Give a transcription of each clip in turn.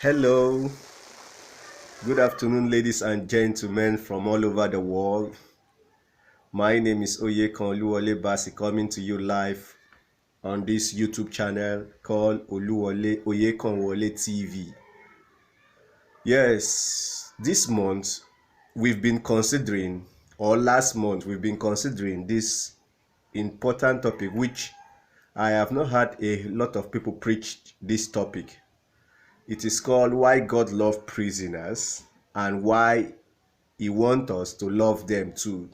Hello, good afternoon, ladies and gentlemen from all over the world. My name is Oluwole coming to you live on this YouTube channel called Oluwole TV. Yes, this month we've been considering, or last month we've been considering this important topic, which I have not heard a lot of people preach this topic. It is called Why God Loves Prisoners and Why He wants us to love them too.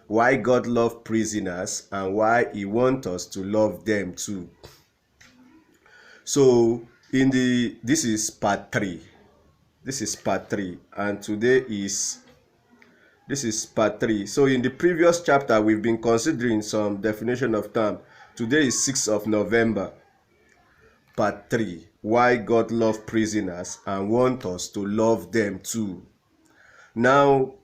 Why God loves prisoners and why He wants us to love them too. So this is part 3. This is part 3 and this is part 3. So in the previous chapter we've been considering some definition of term. Today is 6th of November. Part 3. Why God loves prisoners and wants us to love them too. Now,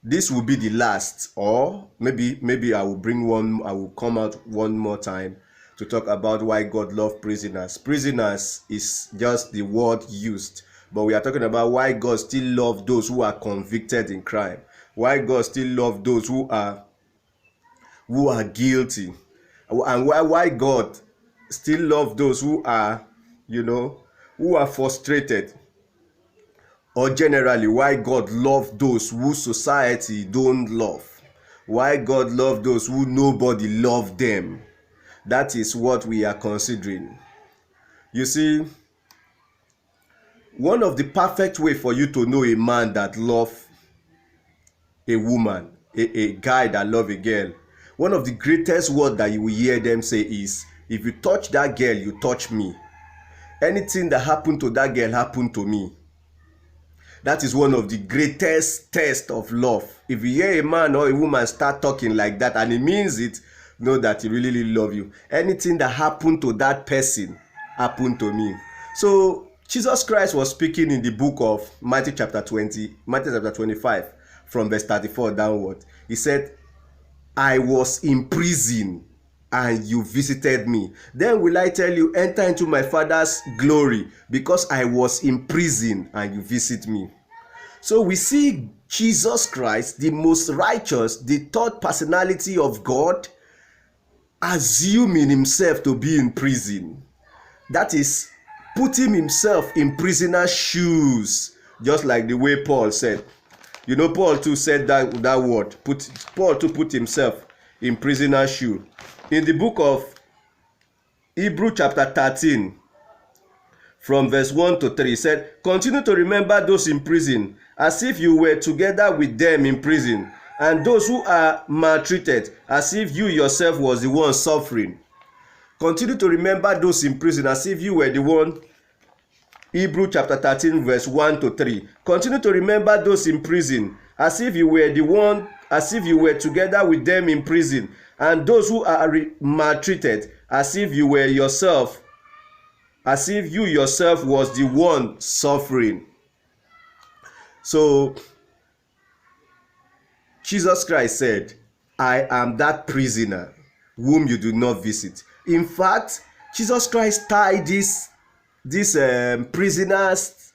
this will be the last, or maybe I will come out one more time to talk about why God loves prisoners. Prisoners is just the word used, but we are talking about why God still loves those who are convicted in crime. Why God still loves those who are guilty, and why God still love those who are frustrated, or generally why God love those who society don't love, why God love those who nobody love them. That is what we are considering. You see, one of the perfect way for you to know a man that love a woman, a guy that love a girl, one of the greatest word that you will hear them say is, if you touch that girl, you touch me. Anything that happened to that girl happened to me. That is one of the greatest tests of love. If you hear a man or a woman start talking like that and he means it, know that he really love you. Anything that happened to that person happened to me. So Jesus Christ was speaking in the book of Matthew chapter 25 from verse 34 downward. He said, I was in prison and you visited me. Then will I tell you, enter into my Father's glory, because I was in prison and you visit me. So we see Jesus Christ, the most righteous, the third personality of God, assuming himself to be in prison. That is, putting himself in prisoner's shoes, just like the way Paul said. You know, Paul too said that word. Paul too put himself in prisoner's shoe. In the book of Hebrews chapter 13, from verse 1 to 3, he said, continue to remember those in prison, as if you were together with them in prison, and those who are maltreated, as if you yourself was the one suffering. Continue to remember those in prison, as if you were the one. Hebrews chapter 13, verse 1 to 3. Continue to remember those in prison, as if you were the one, as if you were together with them in prison, and those who are maltreated, as if you were yourself, as if you yourself was the one suffering. So Jesus Christ said, I am that prisoner whom you do not visit. In fact, Jesus Christ tied these prisoners,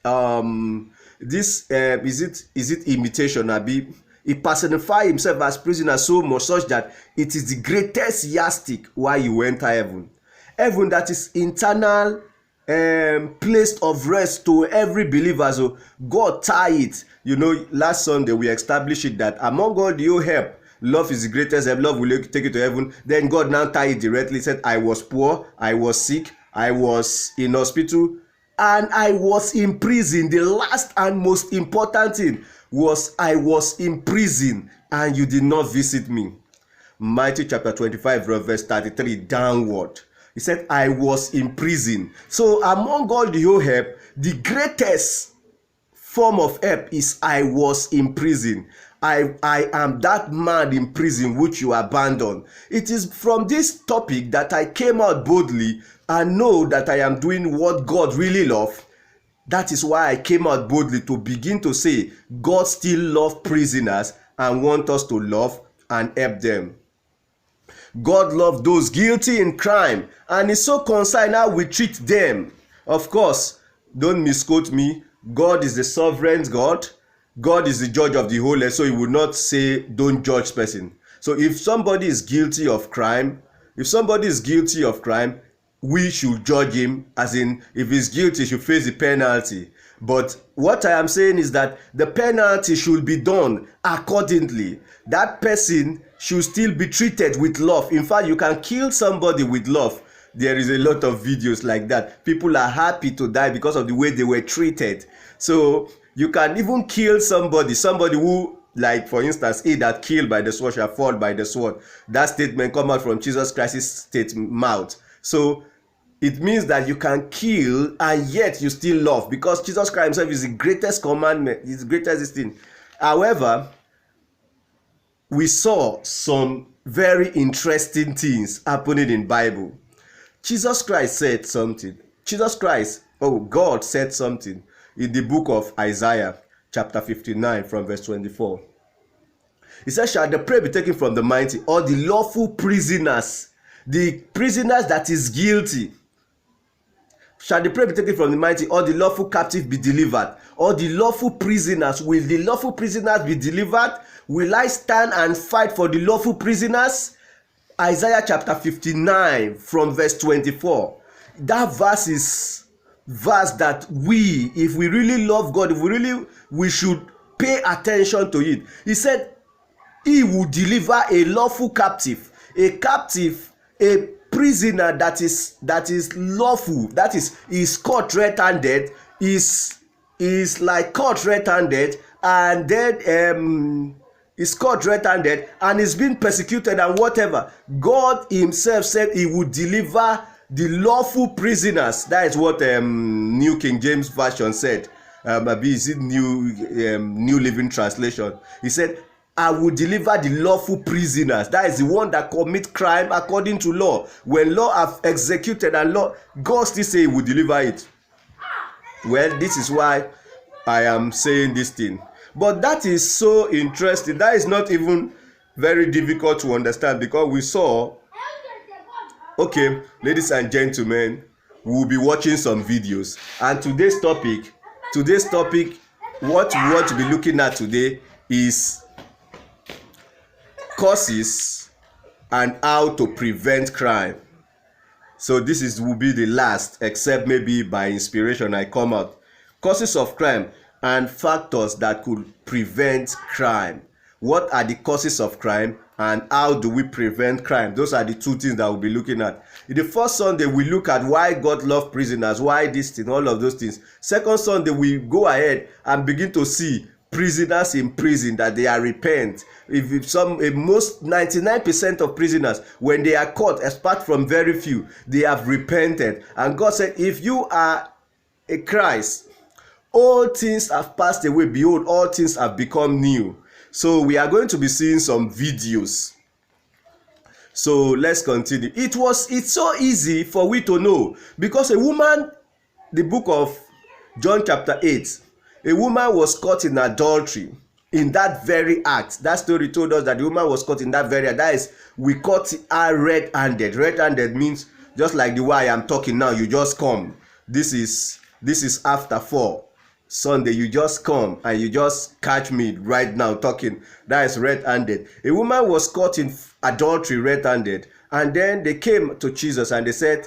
is it imitation, abi? He personified himself as prisoner so much such that it is the greatest yardstick why you enter heaven. Heaven, that is internal place of rest to every believer. So God tie it. You know, last Sunday we established it that among all the whole help, love is the greatest help. Love will take you to heaven. Then God now tie it directly. He said, I was poor, I was sick, I was in hospital, and I was in prison. The last and most important thing was I was in prison and you did not visit me. Matthew chapter 25 verse 33 downward. He said, I was in prison. So among all the whole help, the greatest form of help is I was in prison. I am that man in prison which you abandoned. It is from this topic that I came out boldly and know that I am doing what God really loves. That is why I came out boldly to begin to say God still loves prisoners and wants us to love and help them. God loves those guilty in crime and is so concerned how we treat them. Of course, Don't misquote me. God is the sovereign God. God is the judge of the whole earth, so he would not say don't judge person. So if somebody is guilty of crime, we should judge him, as in if he's guilty, he should face the penalty. But what I am saying is that the penalty should be done accordingly. That person should still be treated with love. In fact, you can kill somebody with love. There is a lot of videos like that. People are happy to die because of the way they were treated. So you can even kill somebody who, like for instance, he that killed by the sword shall fall by the sword. That statement come out from Jesus Christ's mouth. So it means that you can kill and yet you still love, because Jesus Christ himself is the greatest commandment, is the greatest thing. However, we saw some very interesting things happening in Bible. Jesus Christ said something. God said something in the book of Isaiah, chapter 59, from verse 24. He said, shall the prey be taken from the mighty, or the lawful prisoners, the prisoners that is guilty? Shall the prey be taken from the mighty, or the lawful captive be delivered? Or the lawful prisoners, will the lawful prisoners be delivered? Will I stand and fight for the lawful prisoners? Isaiah chapter 59 from verse 24. That verse is verse that if we really love God, we should pay attention to it. He said he will deliver a lawful captive, a prisoner that is lawful, that is caught red-handed, is like caught red-handed, and then is caught red-handed and is being persecuted and whatever. God himself said he would deliver the lawful prisoners. That is what New King James Version said. Maybe is it New Living Translation. He said, I will deliver the lawful prisoners. That is the one that commit crime according to law. When law have executed and law, God still say he will deliver it. Well, this is why I am saying this thing. But that is so interesting. That is not even very difficult to understand, because we saw, okay, ladies and gentlemen, we will be watching some videos. And today's topic, what we want to be looking at today is causes and how to prevent crime. So this will be the last, except maybe by inspiration I come out. Causes of crime and factors that could prevent crime. What are the causes of crime and how do we prevent crime? Those are the two things that we'll be looking at. In the first Sunday, we look at why God loves prisoners, why this thing, all of those things. Second Sunday, we go ahead and begin to see prisoners in prison, that they are repent. Most 99% of prisoners, when they are caught, apart from very few, they have repented. And God said, if you are a Christ, all things have passed away, behold, all things have become new. So we are going to be seeing some videos. So let's continue. It's so easy for we to know, because a woman, the book of John chapter 8, a woman was caught in adultery in that very act. That story told us that the woman was caught in that very act. That is, we caught her red-handed. Red-handed means just like the way I am talking now, you just come. This is after 4 Sunday, you just come and you just catch me right now talking. That is red-handed. A woman was caught in adultery red-handed, and then they came to Jesus and they said,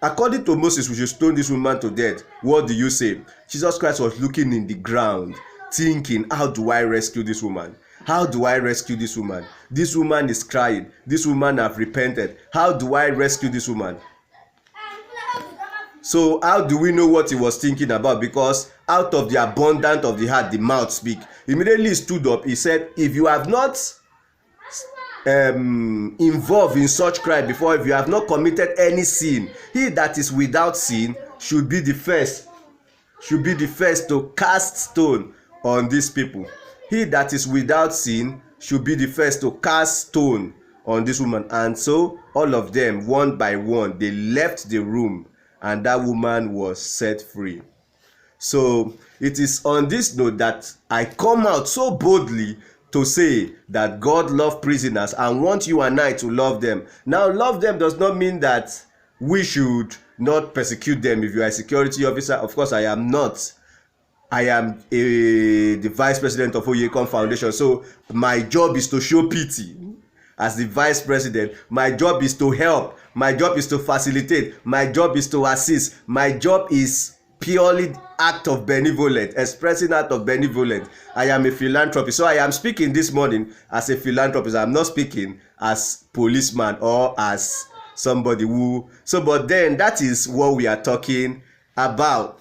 according to Moses, we should stone this woman to death. What do you say? Jesus Christ was looking in the ground, thinking, how do I rescue this woman? How do I rescue this woman? This woman is crying. This woman have repented. How do I rescue this woman? So how do we know what he was thinking about? Because out of the abundance of the heart, the mouth speak. Immediately he stood up. He said, if you have not involved in such crime before, if you have not committed any sin, he that is without sin should be the first to cast stone on these people. He that is without sin should be the first to cast stone on this woman. And so all of them, one by one, they left the room, and that woman was set free. So it is on this note that I come out so boldly to say that God loves prisoners and wants you and I to love them. Now, love them does not mean that we should not persecute them. If you are a security officer, of course I am not. I am the vice president of Oyekon Foundation, so my job is to show pity. As the vice president, my job is to help, my job is to facilitate, my job is to assist, my job is purely act of benevolence, expressing act of benevolence. I am a philanthropist, so I am speaking this morning as a philanthropist. I am not speaking as policeman or as somebody who, so but then that is what we are talking about.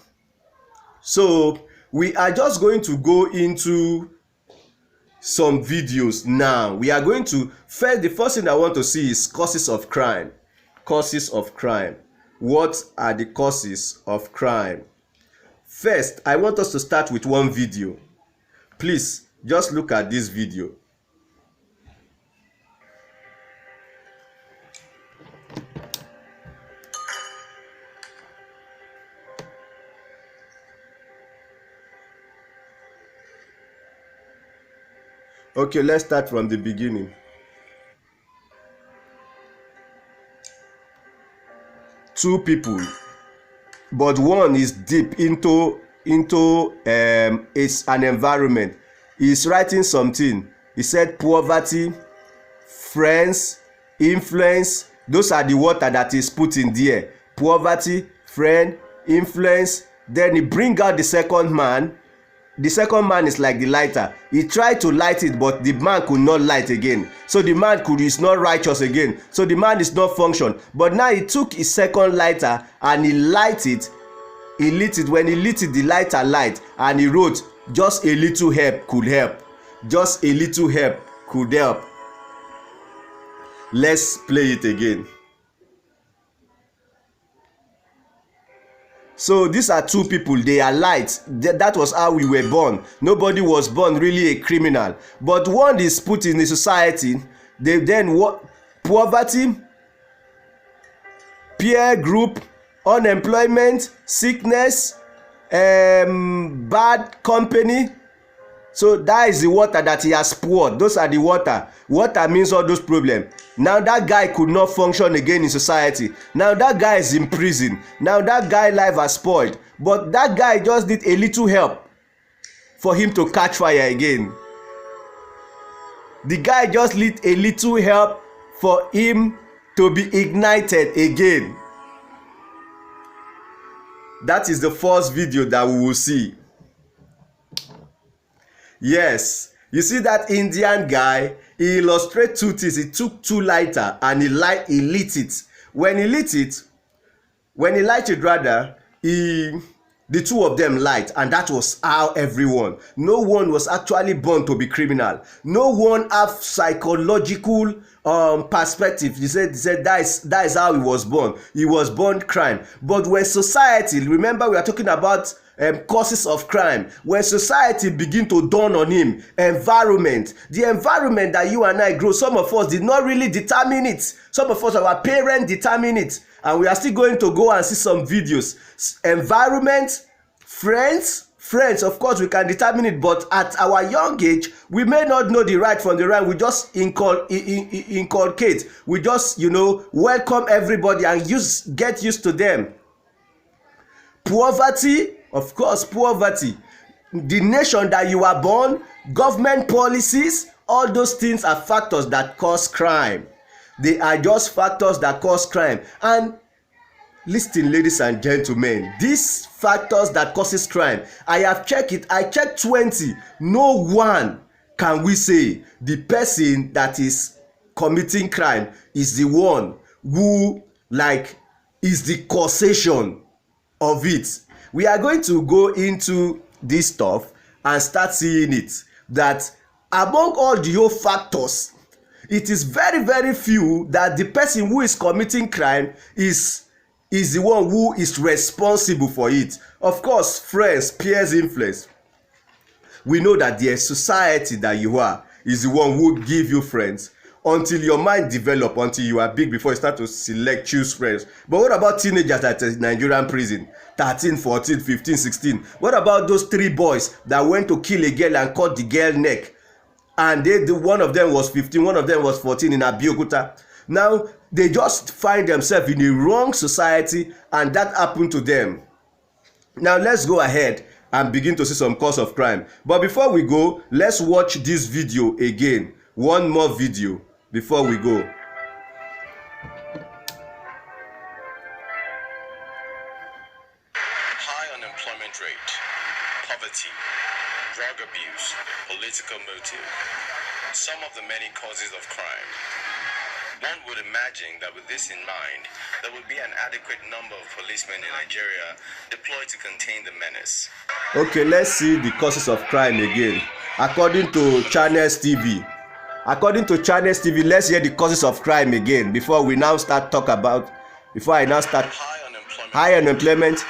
So we are just going to go into some videos now. We are going to the first thing I want to see is causes of crime. Causes of crime. What are the causes of crime? First, I want us to start with one video. Please just look at this video. Okay, let's start from the beginning. Two people, but one is deep into it's an environment. He's writing something. He said poverty, friends, influence. Those are the water that is put in there. Poverty, friend, influence. Then he bring out the second man. The second man is like the lighter. He tried to light it, but the man could not light again. So the man is not righteous again. So the man is not function. But now he took his second lighter and he lit it. He lit it. When he lit it, the lighter light, and he wrote, "Just a little help could help. Just a little help could help." Let's play it again. So these are two people. They are light. That was how we were born. Nobody was born really a criminal. But one is put in the society. They then what? Poverty, peer group, unemployment, sickness, bad company. So that is the water that he has poured. Those are the water. Water means all those problems. Now that guy could not function again in society. Now that guy is in prison. Now that guy life has spoiled. But that guy just need a little help for him to catch fire again. The guy just need a little help for him to be ignited again. That is the first video that we will see. Yes, you see that Indian guy, he illustrated two things. He took two lighter and he lit it. When he lighted rather, the two of them light, and that was how everyone. No one was actually born to be criminal. No one have psychological perspective. He said that is how he was born. He was born crime. But when society, remember we are talking about causes of crime, when society begin to dawn on him, the environment that you and I grow, some of us did not really determine it. Some of us, our parents determine it, and we are still going to go and see some videos. Environment, friends, of course we can determine it, but at our young age we may not know the right from the wrong. We just inculcate, we just welcome everybody and get used to them. Poverty, of course, poverty. The nation that you are born, government policies, all those things are factors that cause crime. They are just factors that cause crime. And listen, ladies and gentlemen, these factors that causes crime, I have checked it. I checked 20. No one can we say the person that is committing crime is the one who is the causation of it. We are going to go into this stuff and start seeing it, that among all the whole factors, it is very, very few that the person who is committing crime is the one who is responsible for it. Of course, friends, peers, influence. We know that the society that you are is the one who give you friends until your mind develop, until you are big, before you start to choose friends. But what about teenagers at a Nigerian prison? 13, 14, 15, 16. What about those 3 boys that went to kill a girl and cut the girl neck? And one of them was 15, one of them was 14 in Abeokuta. Now, They just find themselves in a wrong society, and that happened to them. Now let's go ahead and begin to see some cause of crime. But before we go, let's watch this video again. One more video before we go. High unemployment rate, poverty, drug abuse, political motive. Some of the many causes of crime. One would imagine that with this in mind, there would be an adequate number of policemen in Nigeria deployed to contain the menace. Okay, let's see the causes of crime again. According to Channels TV. According to Channels TV, let's hear the causes of crime again before I now start high unemployment,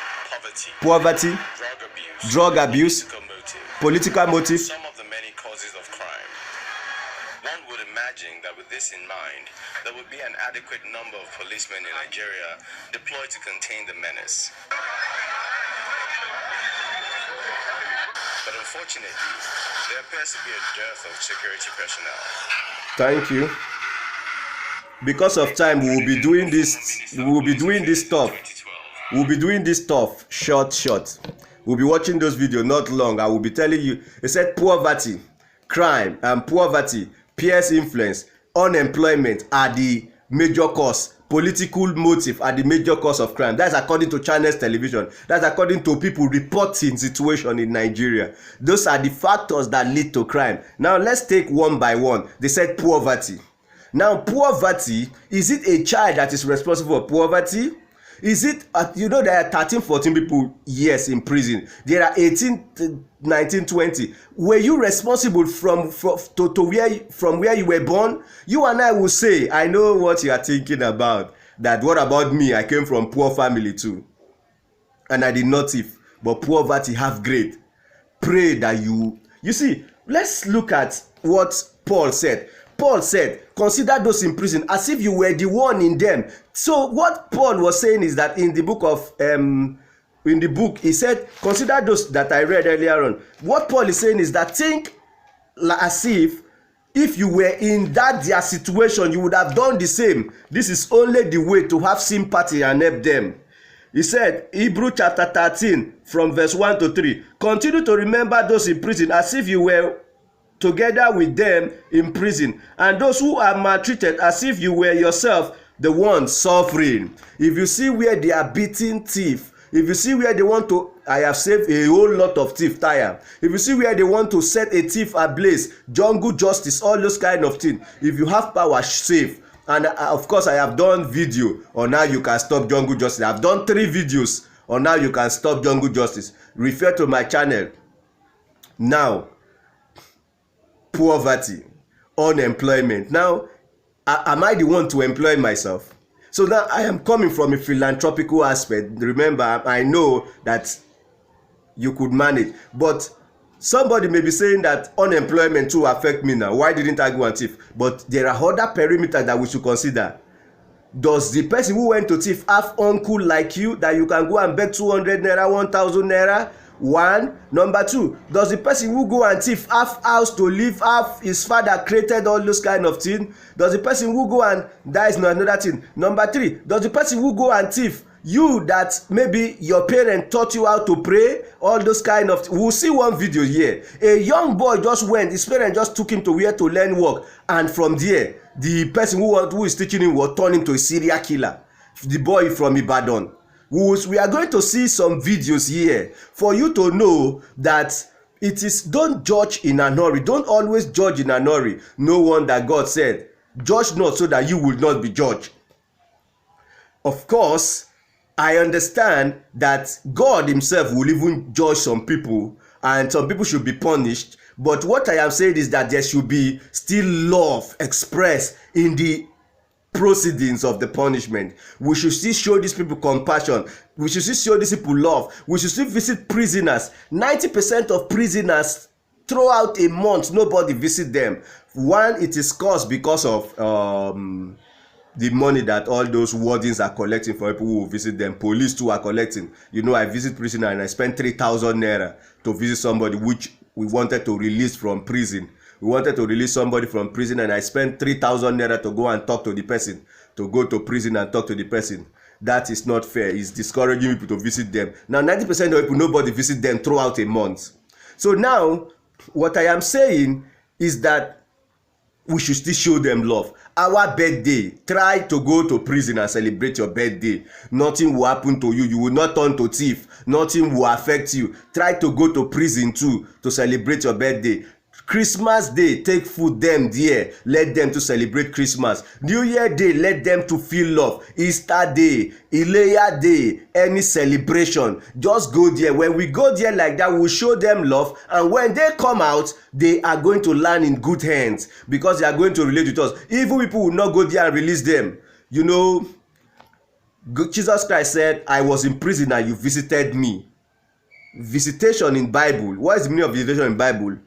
poverty, drug abuse, political motive. Some of the many causes of crime. One would imagine that with this in mind, there would be an adequate number of policemen in Nigeria deployed to contain the menace. But unfortunately, there appears to be a dearth of security personnel. Thank you. Because of time, we will be doing this. We will be doing this stuff. We'll be doing this stuff short. We'll be watching those videos not long. I will be telling you. It said poverty, crime, and poverty, peers influence, unemployment are the major cause. Political motive are the major cause of crime. That's according to Channels Television. That's according to people reporting situation in Nigeria. Those are the factors that lead to crime. Now let's take one by one. They said poverty. Now poverty, is it a child that is responsible for poverty? Is it, there are 13, 14 people, yes, in prison. There are 18, 19, 20. Were you responsible from where you were born? You and I will say, I know what you are thinking about. That what about me? I came from poor family too. And I did not thief. But poverty have great. Pray that you see, let's look at what Paul said. Paul said, consider those in prison as if you were the one in them. So what Paul was saying is that in the book he said, consider those that I read earlier on. What Paul is saying is that think as if you were in their situation, you would have done the same. This is only the way to have sympathy and help them. He said, Hebrews chapter 13 from verse 1 to 3, continue to remember those in prison as if you were together with them in prison, and those who are maltreated as if you were yourself the one suffering. If you see where they are beating thief, if you see where they want to, I have saved a whole lot of thief tire. If you see where they want to set a thief ablaze, jungle justice, all those kind of things. If you have power, save. And of course, I have done video on how you can stop jungle justice. I've done 3 videos on how you can stop jungle justice. Refer to my channel. Now, poverty, unemployment. Now, am I the one to employ myself? So now I am coming from a philanthropical aspect. Remember, I know that you could manage, but somebody may be saying that unemployment too affect me now. Why didn't I go and thief? But there are other perimeters that we should consider. Does the person who went to thief have uncle like you that you can go and beg 200 naira, 1000 naira? One. Number 2, does the person who go and thief have house to live, have his father created all those kind of things? Does the person who go and that is not another thing. Number 3, does the person who go and thief, you that maybe your parent taught you how to pray, all those kind of we'll see one video here. A young boy just went, his parent just took him to where to learn work, and from there the person who is teaching him will turn him to a serial killer. The boy from Ibadan. We are going to see some videos here for you to know that it is, don't judge in a hurry. Don't always judge in a hurry. No wonder God said, judge not so that you will not be judged. Of course, I understand that God himself will even judge some people and some people should be punished. But what I am saying is that there should be still love expressed in the proceedings of the punishment. We should still show these people compassion. We should still show these people love. We should still visit prisoners. 90% of prisoners throughout a month, nobody visit them. One, it is caused because of the money that all those wardens are collecting for people who visit them. Police too are collecting. I visit prisoner and I spent 3,000 naira to visit somebody which we wanted to release from prison. We wanted to release somebody from prison and I spent 3,000 naira to go and talk to the person to go to prison and talk to the person. That is not fair. It's discouraging people to visit them. Now 90% of people, nobody visit them throughout a month. So now what I am saying is that we should still show them love. Our birthday, try to go to prison and celebrate your birthday. Nothing will happen to you. You will not turn to thief. Nothing will affect you. Try to go to prison too to celebrate your birthday. Christmas day, take food them there, let them to celebrate Christmas. New Year day, let them to feel love. Easter day, Ileya day, any celebration, just go there. When we go there like that, we'll show them love, and when they come out, they are going to land in good hands because they are going to relate with us. Evil people will not go there and release them. You know, Jesus Christ said, I was in prison and you visited me. Visitation in Bible. What is the meaning of visitation in Bible?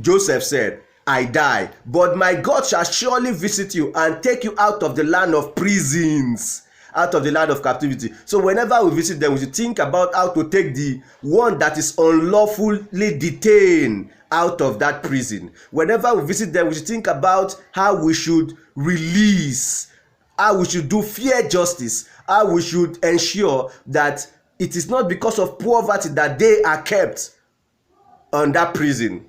Joseph said, I die, but my God shall surely visit you and take you out of the land of prisons, out of the land of captivity. So whenever we visit them, we should think about how to take the one that is unlawfully detained out of that prison. Whenever we visit them, we should think about how we should release, how we should do fair justice, how we should ensure that it is not because of poverty that they are kept on that prison.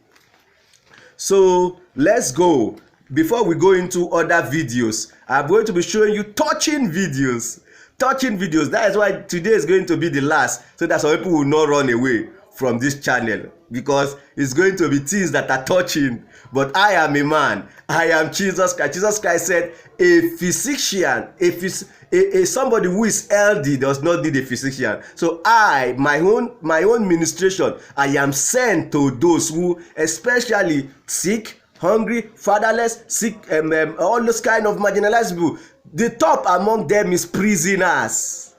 So let's go. Before we go into other videos, I'm going to be showing you touching videos. That is why today is going to be the last, so that some people will not run away from this channel, because it's going to be things that are touching. But I am a man. I am Jesus Christ. Jesus Christ said, a physician, somebody who is healthy does not need a physician. So my own ministration, I am sent to those who, especially sick, hungry, fatherless, sick, all those kind of marginalized people. The top among them is prisoners.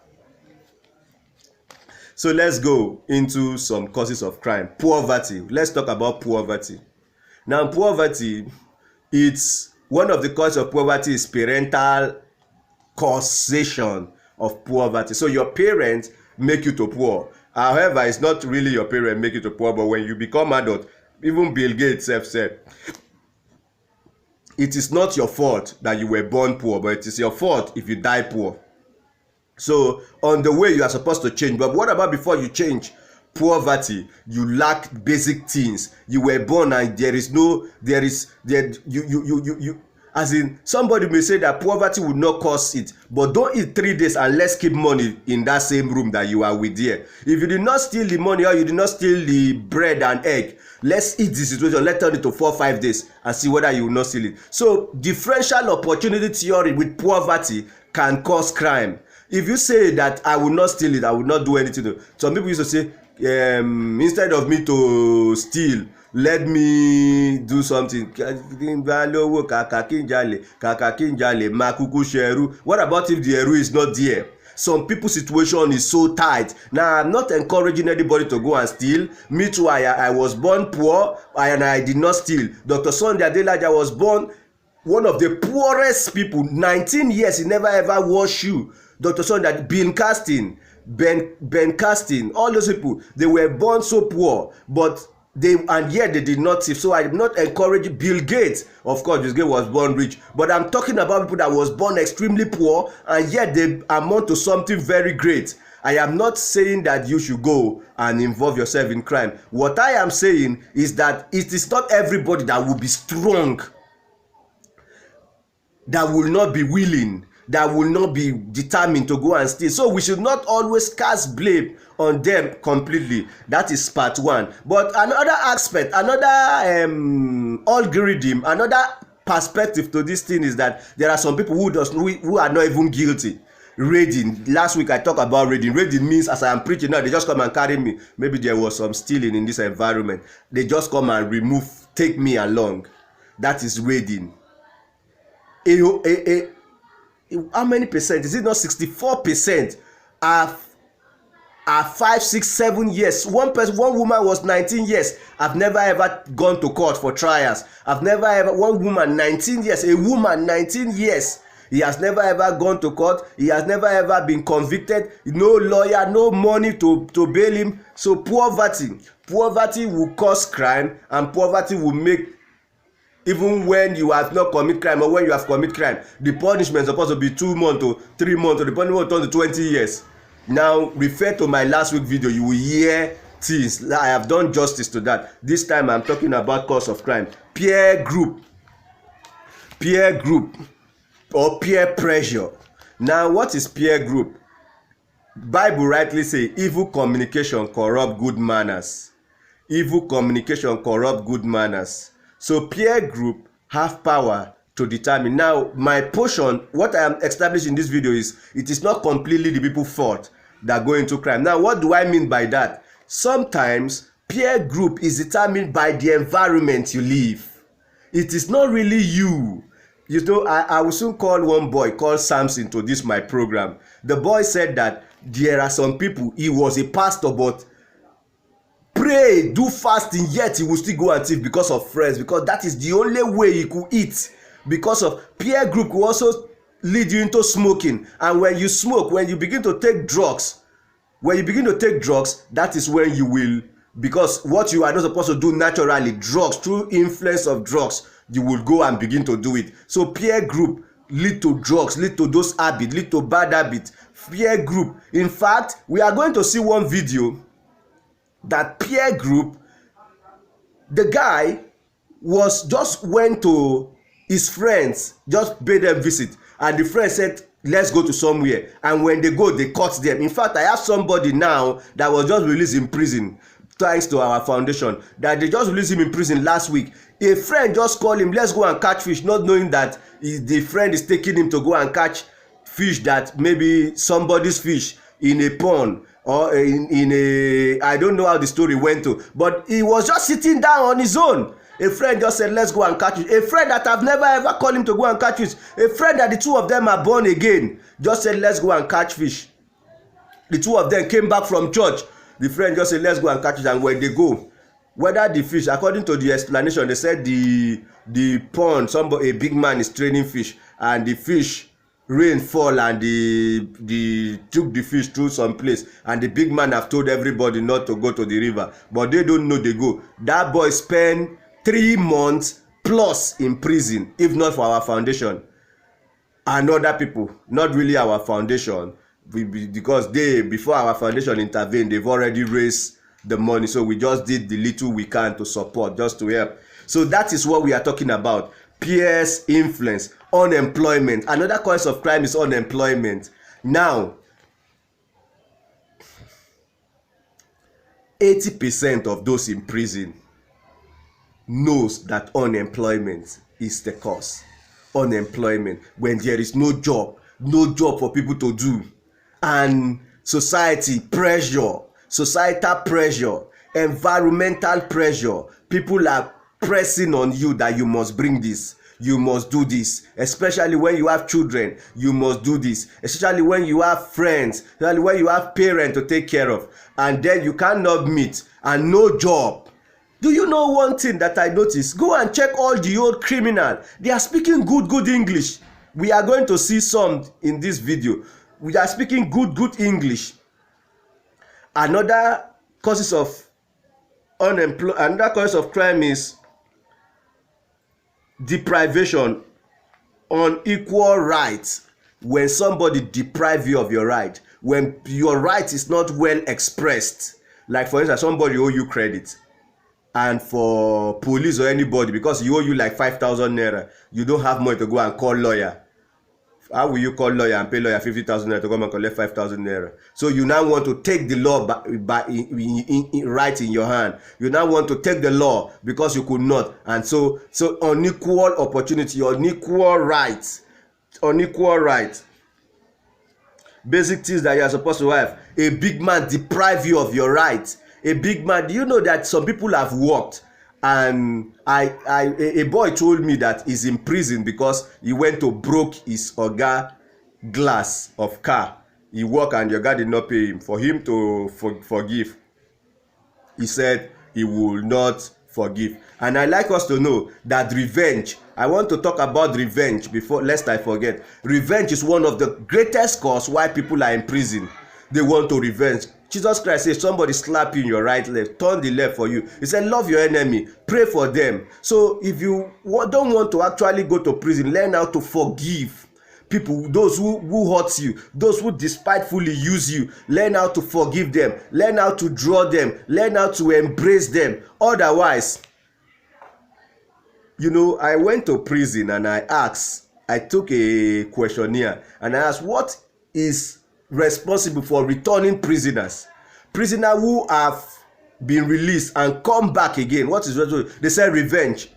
So let's go into some causes of crime. Poverty. Let's talk about poverty. Now, poverty, it's one of the causes of poverty is parental causation of poverty. So your parents make you to poor. However, it's not really your parents make you to poor, but when you become adult, even Bill Gates said, it is not your fault that you were born poor, but it is your fault if you die poor. So on the way, you are supposed to change. But what about before you change? Poverty, you lack basic things. You were born and as in, somebody may say that poverty would not cause it, but don't eat 3 days and let's keep money in that same room that you are with there. If you did not steal the money or you did not steal the bread and egg, let's eat the situation, let's turn it to 4 or 5 days and see whether you will not steal it. So differential opportunity theory with poverty can cause crime. If you say that I will not steal it, I will not do anything. Some people used to say, instead of me to steal, let me do something. What about if the eru is not there? Some people's situation is so tight. Now, I'm not encouraging anybody to go and steal. Me too, I was born poor and I did not steal. Dr. Sunday Adelaja was born one of the poorest people. 19 years, he never ever wore shoe. Dr. Sunday, Ben Casting, all those people, they were born so poor, but and yet they did not thief. So I did not encourage Bill Gates. Of course, Bill Gates was born rich, but I'm talking about people that was born extremely poor and yet they amount to something very great. I am not saying that you should go and involve yourself in crime. What I am saying is that it is not everybody that will be strong, that will not be willing, that will not be determined to go and steal. So we should not always cast blame on them completely. That is part one. But another aspect, another algorithm, another perspective to this thing is that there are some people who are not even guilty. Raiding. Last week I talked about raiding. Raiding means as I am preaching now, they just come and carry me. Maybe there was some stealing in this environment. They just come and take me along. That is raiding. How many percent? Is it not 64% are 5, 6, 7 years? One woman was 19 years. I've never ever gone to court for trials. One woman 19 years, a woman 19 years. He has never ever gone to court. He has never ever been convicted. No lawyer, no money to bail him. So poverty will cause crime, and poverty will make even when you have not commit crime or when you have commit crime, the punishment suppose to be 2 months to 3 months, or the punishment turn to 20 years. Now refer to my last week video, you will hear things. I have done justice to that. This time I'm talking about cause of crime. Peer group or peer pressure. Now what is peer group? Bible rightly say evil communication corrupt good manners. Evil communication corrupt good manners. So peer group have power to determine. Now my portion, what I am establishing in this video is, it is not completely the people's fault that go into crime. Now what do I mean by that? Sometimes peer group is determined by the environment you live. It is not really you. You know, I will soon call one boy called Samson to this my program. The boy said that there are some people, he was a pastor, but pray, do fasting, yet he will still go and thief because of friends, because that is the only way he could eat. Because of peer group will also lead you into smoking, and when you smoke, when you begin to take drugs, that is when you will, because what you are not supposed to do naturally, drugs, through influence of drugs, you will go and begin to do it. So peer group lead to drugs, lead to those habits, lead to bad habits. Peer group, in fact, we are going to see one video that peer group, the guy was just went to his friends, just paid them visit, and the friend said let's go to somewhere, and when they go they caught them. In fact, I have somebody now that was just released in prison, thanks to our foundation, that they just released him in prison last week. A friend just called him, let's go and catch fish, not knowing that the friend is taking him to go and catch fish, that maybe somebody's fish in a pond or in a, I don't know how the story went to, but he was just sitting down on his own. A friend just said let's go and catch fish. A friend that I've never ever called him to go and catch fish, a friend that the two of them are born again, just said let's go and catch fish. The two of them came back from church. The friend just said let's go and catch it, and when they go, whether the fish, according to the explanation, they said the pond, somebody, a big man is training fish, and the fish, rain fall, and the took the fish through some place, and the big man have told everybody not to go to the river, but they don't know they go. That boy spent 3 months plus in prison, if not for our foundation and other people, not really our foundation, because they, before our foundation intervened, they've already raised the money, so we just did the little we can to support, just to help. So that is what we are talking about. Peers influence, unemployment. Another cause of crime is unemployment. Now 80% of those in prison knows that unemployment is the cause. Unemployment, when there is no job for people to do, and society pressure, societal pressure, environmental pressure, people are pressing on you that you must bring this, you must do this, especially when you have children, you must do this, especially when you have friends, especially when you have parents to take care of, and then you cannot meet, and no job. Do you know one thing that I noticed? Go and check all the old criminals. They are speaking good English. We are going to see some in this video. We are speaking good English. Another causes of another cause of crime is deprivation, unequal rights. When somebody deprive you of your right, when your right is not well expressed, like for instance somebody owe you credit, and for police or anybody, because he owe you like 5,000 naira, you don't have money to go and call lawyer. How will you call lawyer and pay lawyer 50,000 naira to come and collect 5,000 naira? So you now want to take the law right in your hand. You now want to take the law because you could not, and so unequal opportunity, unequal rights, basic things that you are supposed to have. A big man deprive you of your rights. A big man, do you know that some people have worked, and a boy told me that he's in prison because he went to broke his oga glass of car. He worked and your guy did not pay him. For him to forgive, he said he will not forgive. And I like us to know that revenge, I want to talk about revenge before, lest I forget. Revenge is one of the greatest cause why people are in prison. they want to revenge. Jesus Christ says somebody slap you in your right leg, turn the left for you. He said love your enemy, pray for them. So if you don't want to actually go to prison, learn how to forgive people, those who hurt you, those who despitefully use you. Learn how to forgive them, learn how to draw them, learn how to embrace them. Otherwise, I went to prison and I took a questionnaire and I asked, what is responsible for returning prisoners who have been released and come back again? What is responsible? They said revenge.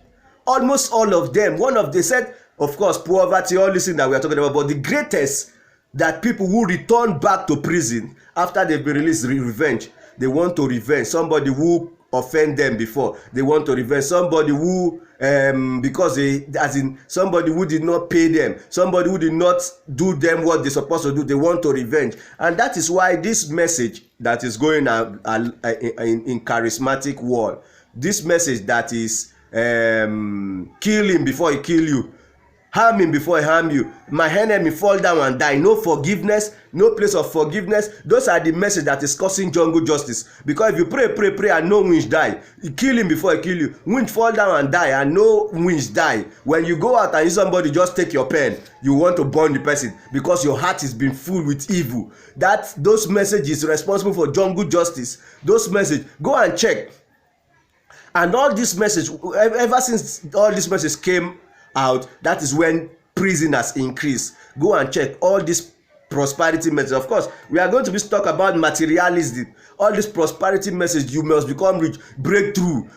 Almost all of them. They said, of course, poverty, all this thing that we are talking about, but the greatest that people who return back to prison after they've been released, revenge. They want to revenge somebody who offend them before. They want to revenge somebody who somebody who did not pay them, somebody who did not do them what they supposed to do. They want to revenge. And that is why this message that is going in charismatic world, this message that is kill him before he kill you, harm him before he harm you, my enemy fall down and die, no forgiveness, no place of forgiveness. Those are the message that is causing jungle justice. Because if you pray and no winch die, you kill him before he kill you, winch fall down and die and no winch die. When you go out and you somebody just take your pen, you want to burn the person because your heart is been full with evil. Those messages responsible for jungle justice. Those message, go and check. And all this message, ever since all this message came out, that is when prisoners increase. Go and check all this prosperity message. Of course, we are going to be talk about materialism. All this prosperity message, you must become rich, breakthrough,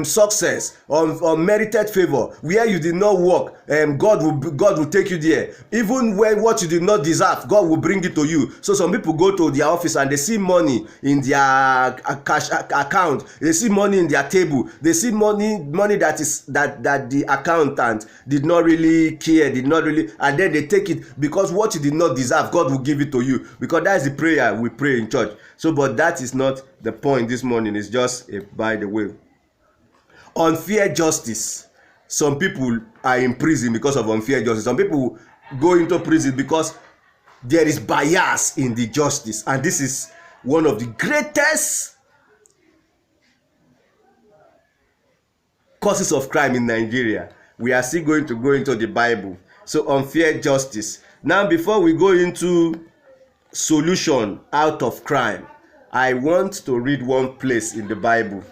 success, unmerited favor, where you did not work, God will take you there. Even when what you did not deserve, God will bring it to you. So some people go to their office and they see money in their cash account, they see money in their table, they see money that the accountant did not really care, and then they take it because what you did not deserve, God will give it to you, because that is the prayer we pray in church. So, but that is not the point this morning. It's just by the way. Unfair justice. Some people are in prison because of unfair justice. Some people go into prison because there is bias in the justice, and this is one of the greatest causes of crime in Nigeria. We are still going to go into the Bible. So unfair justice. Now, before we go into solution out of crime, I want to read one place in the Bible.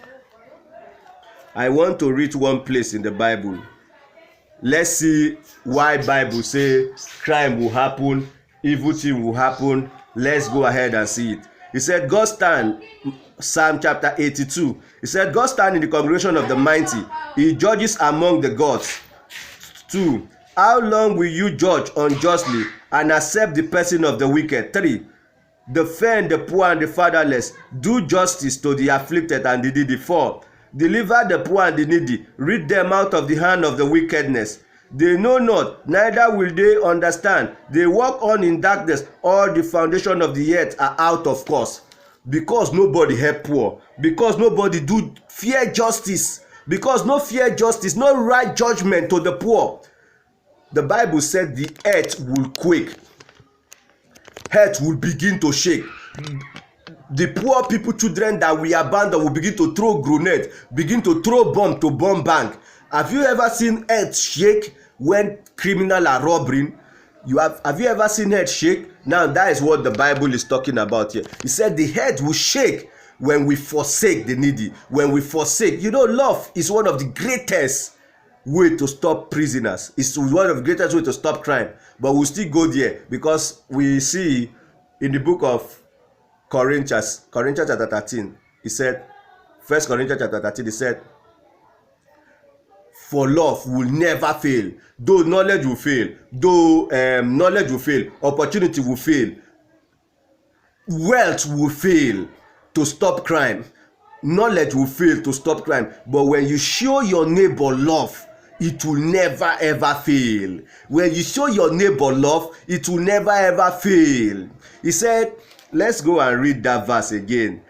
Let's see why Bible say crime will happen, evil thing will happen. Let's go ahead and see it. He said, God stand, Psalm chapter 82. He said, God stand in the congregation of the mighty. He judges among the gods. 2. How long will you judge unjustly and accept the person of the wicked? 3. Defend the poor and the fatherless. Do justice to the afflicted and the needy. 4. Deliver the poor and the needy. Rid them out of the hand of the wickedness. They know not, neither will they understand. They walk on in darkness. All the foundation of the earth are out of course. Because nobody help poor. Because nobody do fair justice. Because no fair justice, no right judgment to the poor. The Bible said the earth will quake. Earth will begin to shake. The poor people, children that we abandon will begin to throw grenades, begin to throw bomb to bomb bank. Have you ever seen earth shake when criminals are robbing? Have you ever seen earth shake? Now that is what the Bible is talking about here. He said the earth will shake when we forsake the needy. When we forsake, love is one of the greatest way to stop prisoners. It's one of the greatest way to stop crime. But we'll still go there because we see in the book of Corinthians chapter 13, he said, 1 Corinthians chapter 13, he said, for love will never fail. Though knowledge will fail, opportunity will fail, wealth will fail to stop crime, knowledge will fail to stop crime. But when you show your neighbor love, it will never ever fail. When you show your neighbor love, it will never ever fail. He said, let's go and read that verse again.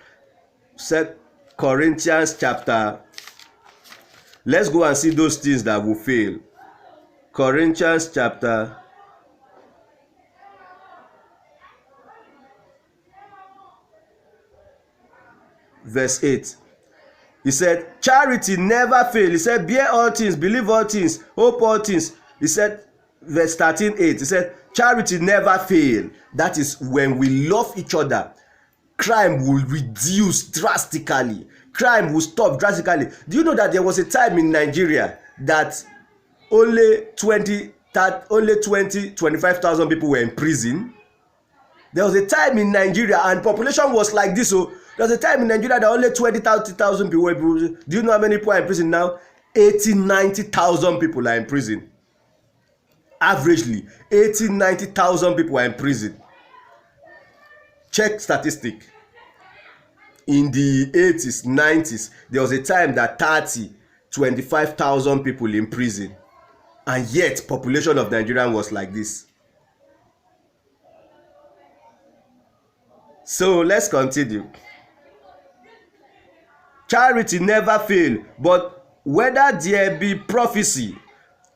2 Corinthians chapter. Let's go and see those things that will fail. Corinthians chapter verse 8. He said, charity never fail. He said, bear all things, believe all things, hope all things. He said, verse 13:8. He said, charity never fail. That is when we love each other, crime will reduce drastically. Crime will stop drastically. Do you know that there was a time in Nigeria that only 25,000 people were in prison? There was a time in Nigeria, and population was like this. So there was a time in Nigeria that only 20,000 people were in prison. Do you know how many people are in prison now? 90,000 people are in prison. Averagely, 90,000 people are in prison. Check statistic. In the 80s, 90s, there was a time that 25,000 people in prison. And yet, population of Nigeria was like this. So let's continue. Charity never fail, but whether there be prophecy,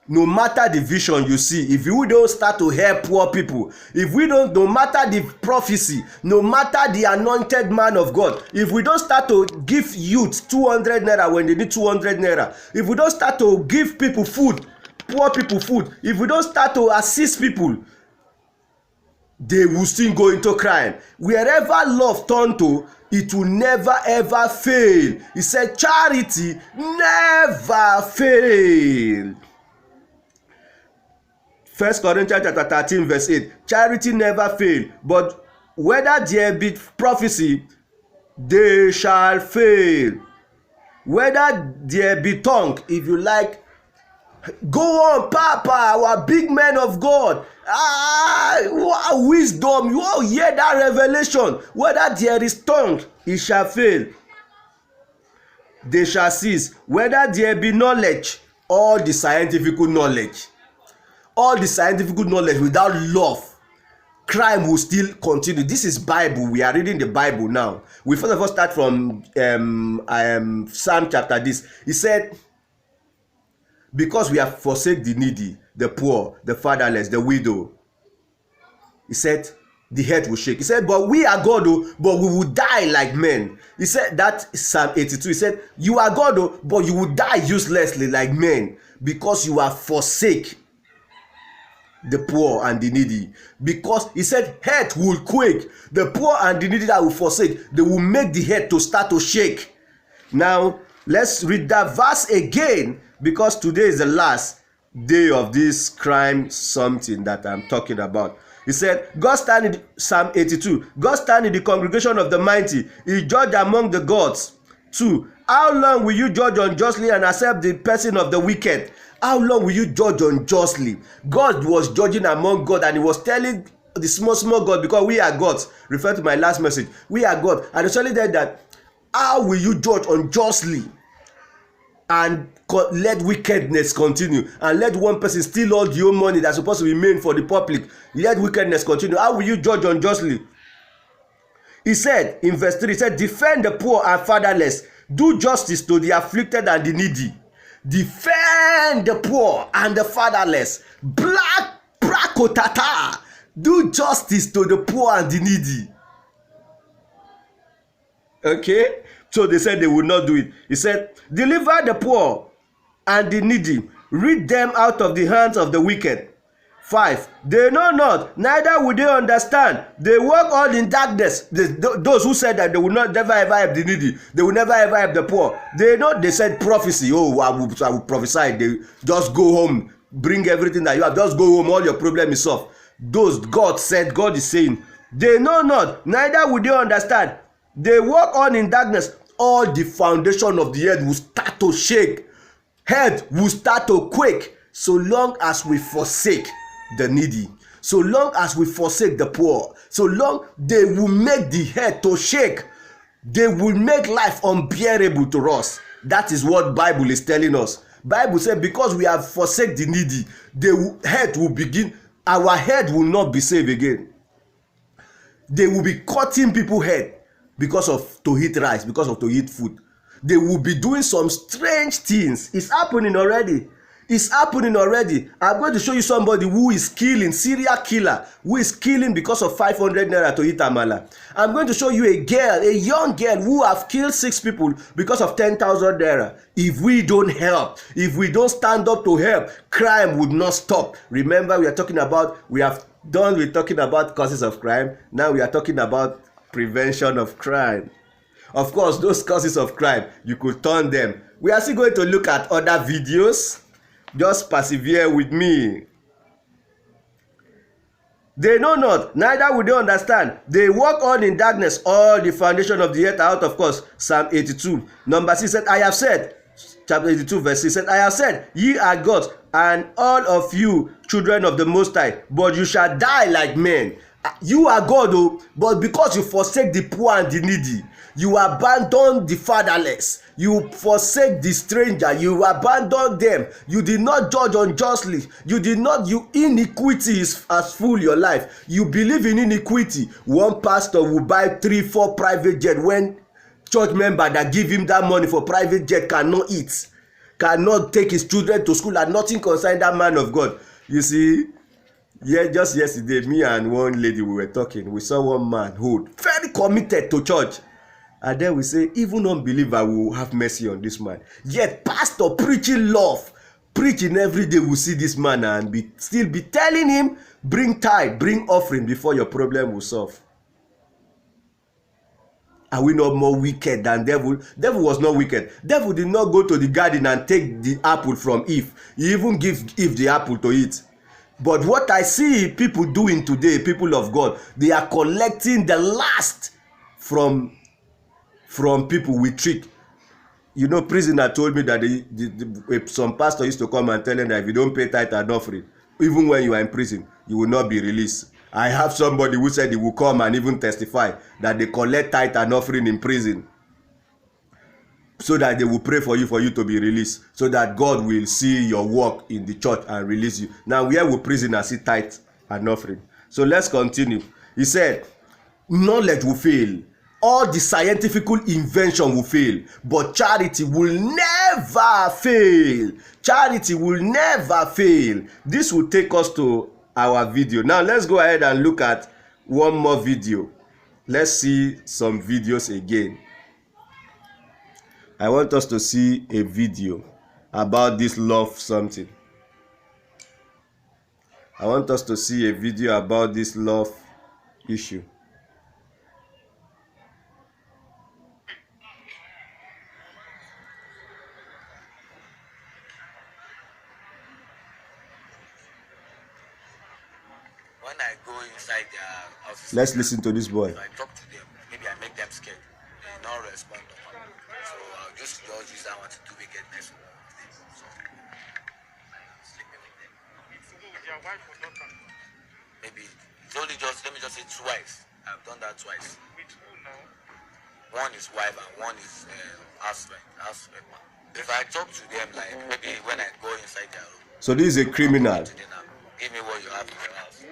no matter the vision you see, if you don't start to help poor people, if we don't, no matter the prophecy, no matter the anointed man of God, if we don't start to give youth 200 naira when they need 200 naira, if we don't start to give people food, poor people food, if we don't start to assist people, they will still go into crime. Wherever love turn to, it will never ever fail. He said charity never fail. 1 Corinthians chapter 13 verse 8. Charity never fail, but whether there be prophecy, they shall fail. Whether there be tongue, if you like, go on, Papa, our big men of God. Wisdom, you all hear that revelation. Whether there is tongue, it shall fail. They shall cease. Whether there be knowledge, all the scientific knowledge, without love, crime will still continue. This is Bible. We are reading the Bible now. We first of all start from Psalm chapter this. He said, because we have forsake the needy, the poor, the fatherless, the widow. He said, the earth will shake. He said, but we are God, but we will die like men. He said, that Psalm 82. He said, you are God, but you will die uselessly like men, because you have forsake the poor and the needy. Because he said, earth will quake. The poor and the needy that will forsake, they will make the earth to start to shake. Now, let's read that verse again, because today is the last day of this crime something that I'm talking about. He said, God stand in Psalm 82. God stand in the congregation of the mighty. He judge among the gods. 2. How long will you judge unjustly and accept the person of the wicked? How long will you judge unjustly? God was judging among God, and he was telling the small God, because we are gods. Refer to my last message. We are God. And he telling them that, how will you judge unjustly and let wickedness continue, and let one person steal all your money that's supposed to be made for the public? Let wickedness continue. How will you judge unjustly? He said in verse 3, he said, defend the poor and fatherless, do justice to the afflicted and the needy. Defend the poor and the fatherless. Black prakotata. Do justice to the poor and the needy. Okay, so they said they would not do it. He said, deliver the poor and the needy, rid them out of the hands of the wicked. 5. They know not, neither will they understand. They walk all in darkness. Those who said that they will not never ever help the needy, they will never ever help the poor. They know, they said prophecy. Oh, I will prophesy. They just go home, bring everything that you have. Just go home, all your problem is solved. Those God said, God is saying, they know not, neither will they understand. They walk on in darkness. All the foundation of the earth will start to shake. Earth will start to quake, so long as we forsake the needy, so long as we forsake the poor, so long they will make the earth to shake. They will make life unbearable to us. That is what Bible is telling us. Bible says, because we have forsake the needy, the earth will begin, our head will not be saved again. They will be cutting people's head because of to eat rice, because of to eat food. They will be doing some strange things. It's happening already. It's happening already. I'm going to show you somebody who is killing, serial killer, who is killing because of 500 naira to eat amala. I'm going to show you a girl, a young girl who have killed 6 people because of 10,000 naira. If we don't help, if we don't stand up to help, crime would not stop. Remember, we are talking about, we have done with talking about causes of crime. Now we are talking about prevention of crime. Of course, those causes of crime, you could turn them. We are still going to look at other videos. Just persevere with me. They know not, neither will they understand. They walk on in darkness, all the foundation of the earth are out of course. Psalm 82. Number 6 said, I have said, chapter 82 verse 6 said, I have said, ye are gods, and all of you children of the Most High, but you shall die like men. You are God, oh, but because you forsake the poor and the needy, you abandon the fatherless, you forsake the stranger, you abandon them, you did not judge unjustly, you iniquity has full your life, you believe in iniquity. One pastor will buy 3-4 private jet when church member that give him that money for private jet cannot eat, cannot take his children to school, and nothing concern that man of God. You see, yeah, just yesterday, me and one lady, we were talking. We saw one man who very committed to church, and then we say, even unbeliever will have mercy on this man. Yet pastor preaching love, preaching every day, will see this man and still be telling him, bring tithe, bring offering before your problem will solve. Are we not more wicked than devil? Devil was not wicked. Devil did not go to the garden and take the apple from Eve. He even give Eve the apple to eat. But what I see people doing today, people of God, they are collecting the last from people with trick. You know, prisoner told me that some pastor used to come and tell them that if you don't pay tithe and offering, even when you are in prison, you will not be released. I have somebody who said he will come and even testify that they collect tithe and offering in prison, so that they will pray for you to be released, so that God will see your work in the church and release you. Now, where will prisoners see tithe and offering? So let's continue. He said, knowledge will fail, all the scientific invention will fail, but charity will never fail. Charity will never fail. This will take us to our video. Now let's go ahead and look at one more video. Let's see some videos again. I want us to see a video about this love something. I want us to see a video about this love issue. When I go inside their office, let's listen to this boy. If I talk to them, maybe I make them scared. They don't respond. So I'll just use that one to do wickedness. So sleeping with them. With your wife or daughter? Maybe it's only just, let me just say twice. I've done that twice. With who now? One is wife and one is husband. If I talk to them, like maybe when I go inside their room. So this is a criminal. Give me what you have in your house.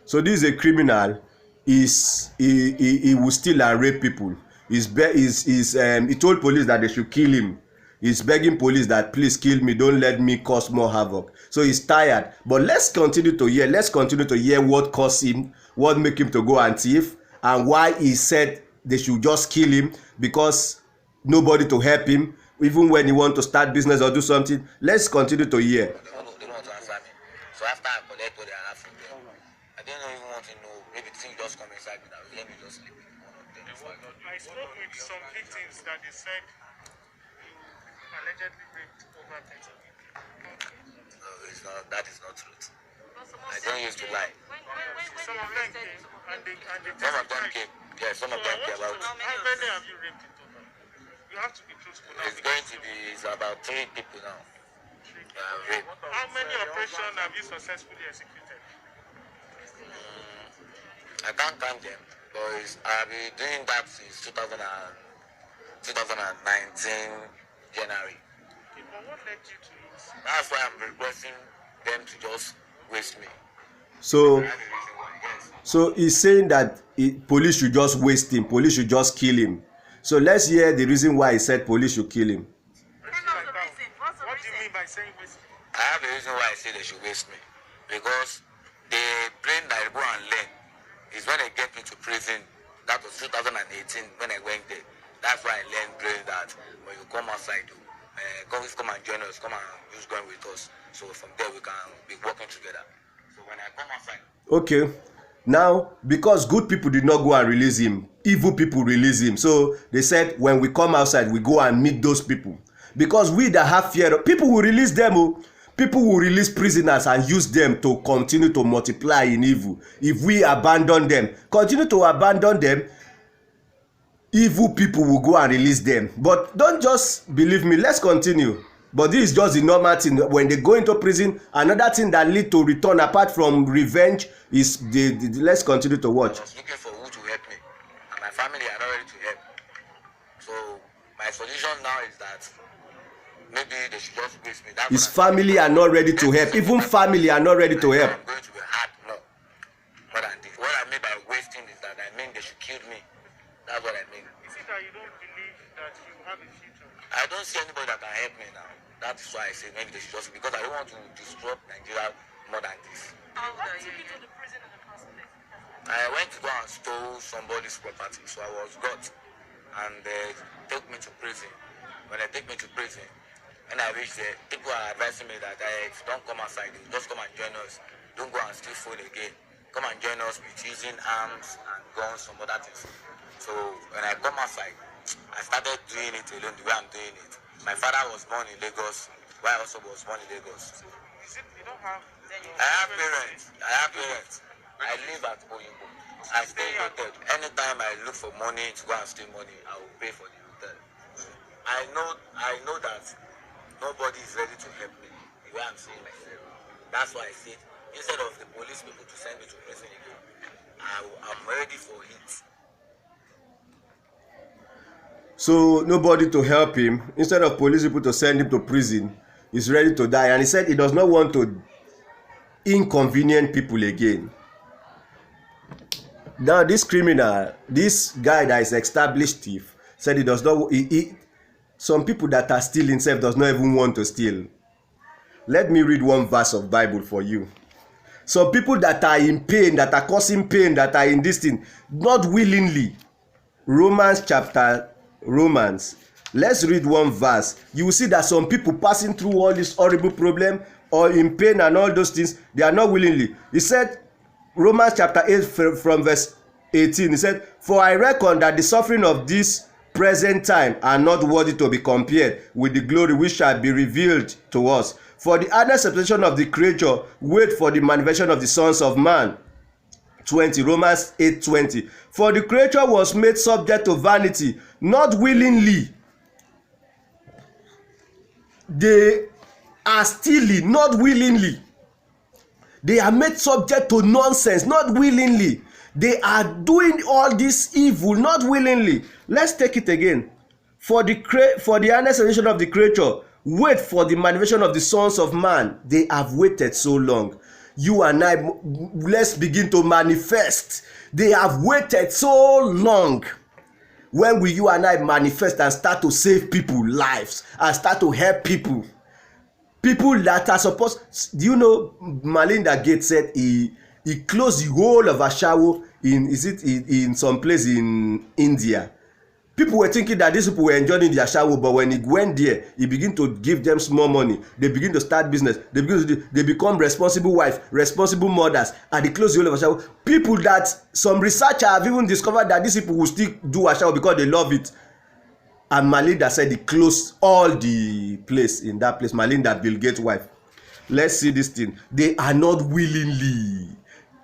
So this is a criminal. He will steal and rape people. He told police that they should kill him. He's begging police that please kill me, don't let me cause more havoc. So he's tired. But let's continue to hear what caused him, what make him to go and thief, and why he said they should just kill him because nobody to help him, even when he want to start business or do something. Let's continue to hear. They don't want to answer me. So after I collect what they have from them, I didn't even want to know. Maybe the thing just come inside me that let me just sleep with one of them. I spoke with some victims that they said you allegedly raped over 30 people. No, it's not. That is not truth. I don't used to lie. Some of them came and they Some of them came. Yeah, some of them came about. How many have you raped in total? You have to be truthful now. It's going to be. It's about 3 people now. Raped. How many operations have you successfully executed? I can't count them, but I've been doing that since 2019 January. Okay, but what led you to it? That's why I'm requesting them to just waste me. So That's the reason why, yes. So he's saying that police should just waste him, police should just kill him. So let's hear the reason why he said police should kill him. What do you mean by saying waste you? I have a reason why I say they should waste me. Because the brain that I go and learn is when they get me to prison. That was 2018 when I went there. That's why I learned brain that when you come outside, come and join us, come and just going with us. So from there we can be working together. So when I come outside. Okay. Now, because good people did not go and release him, evil people release him. So they said when we come outside, we go and meet those people. Because we that have fear, people will release them. Oh. People will release prisoners and use them to continue to multiply in evil. If we abandon them, continue to abandon them, evil people will go and release them. But don't just believe me, let's continue. But this is just the normal thing. When they go into prison, another thing that lead to return apart from revenge is let's continue to watch. I was looking for who to help me, and my family are not ready to help. So my solution now is that maybe they should just waste me. His family are not ready to help. Even family are not ready to help. I'm going to be hard, no. More than this. What I mean by wasting is that I mean they should kill me. That's what I mean. Is it that you don't believe that you have a future? I don't see anybody that can help me now. That is why I say maybe they should just, because I don't want to disrupt Nigeria more than this. What took you to the prison in the first place? I went to go and stole somebody's property, so I was got, and they took me to prison. When they take me to prison, when I reached there, people are advising me that don't come outside, just come and join us. Don't go and steal food again. Come and join us with using arms and guns, some other things. So when I come outside, I started doing it alone the way I'm doing it. My father was born in Lagos, while I also was born in Lagos. Is it you don't have? I have parents. I live at Oyinbo. I stay in hotel. Anytime I look for money to go and steal money, I will pay for the hotel. I know that nobody is ready to help me the way I'm seeing myself. That's why I said, instead of the police people to send me to prison again, I'm ready for it. So nobody to help him. Instead of police people to send him to prison, he's ready to die. And he said he does not want to inconvenient people again. Now this criminal, this guy that is established thief, said he does not. Some people that are stealing himself does not even want to steal. Let me read one verse of Bible for you. Some people that are in pain, that are causing pain, that are in this thing, not willingly. Romans. Let's read one verse. You will see that some people passing through all this horrible problem or in pain and all those things, they are not willingly. He said, Romans chapter 8 from verse 18, he said, "For I reckon that the suffering of this present time are not worthy to be compared with the glory which shall be revealed to us. For the earnest expectation of the creature wait for the manifestation of the sons of man." 20, Romans 8:20. "For the creature was made subject to vanity, not willingly." They are stealing, not willingly. They are made subject to nonsense, not willingly. They are doing all this evil, not willingly. Let's take it again. For the earnest expectation of the creature wait for the manifestation of the sons of man. They have waited so long. You and I, let's begin to manifest. They have waited so long. When will you and I manifest and start to save people's lives and start to help people? People that are supposed, do you know, Melinda Gates said he closed the whole of Ashawo in some place in India. People were thinking that these people were enjoying the Ashawo, but when he went there, he began to give them small money. They begin to start business. They become responsible wives, responsible mothers, and they close the whole of Ashawo. People that some researchers have even discovered that these people will still do Ashawo because they love it. And Melinda said he closed all the place in that place. Melinda, Bill Gates' wife. Let's see this thing. They are not willingly.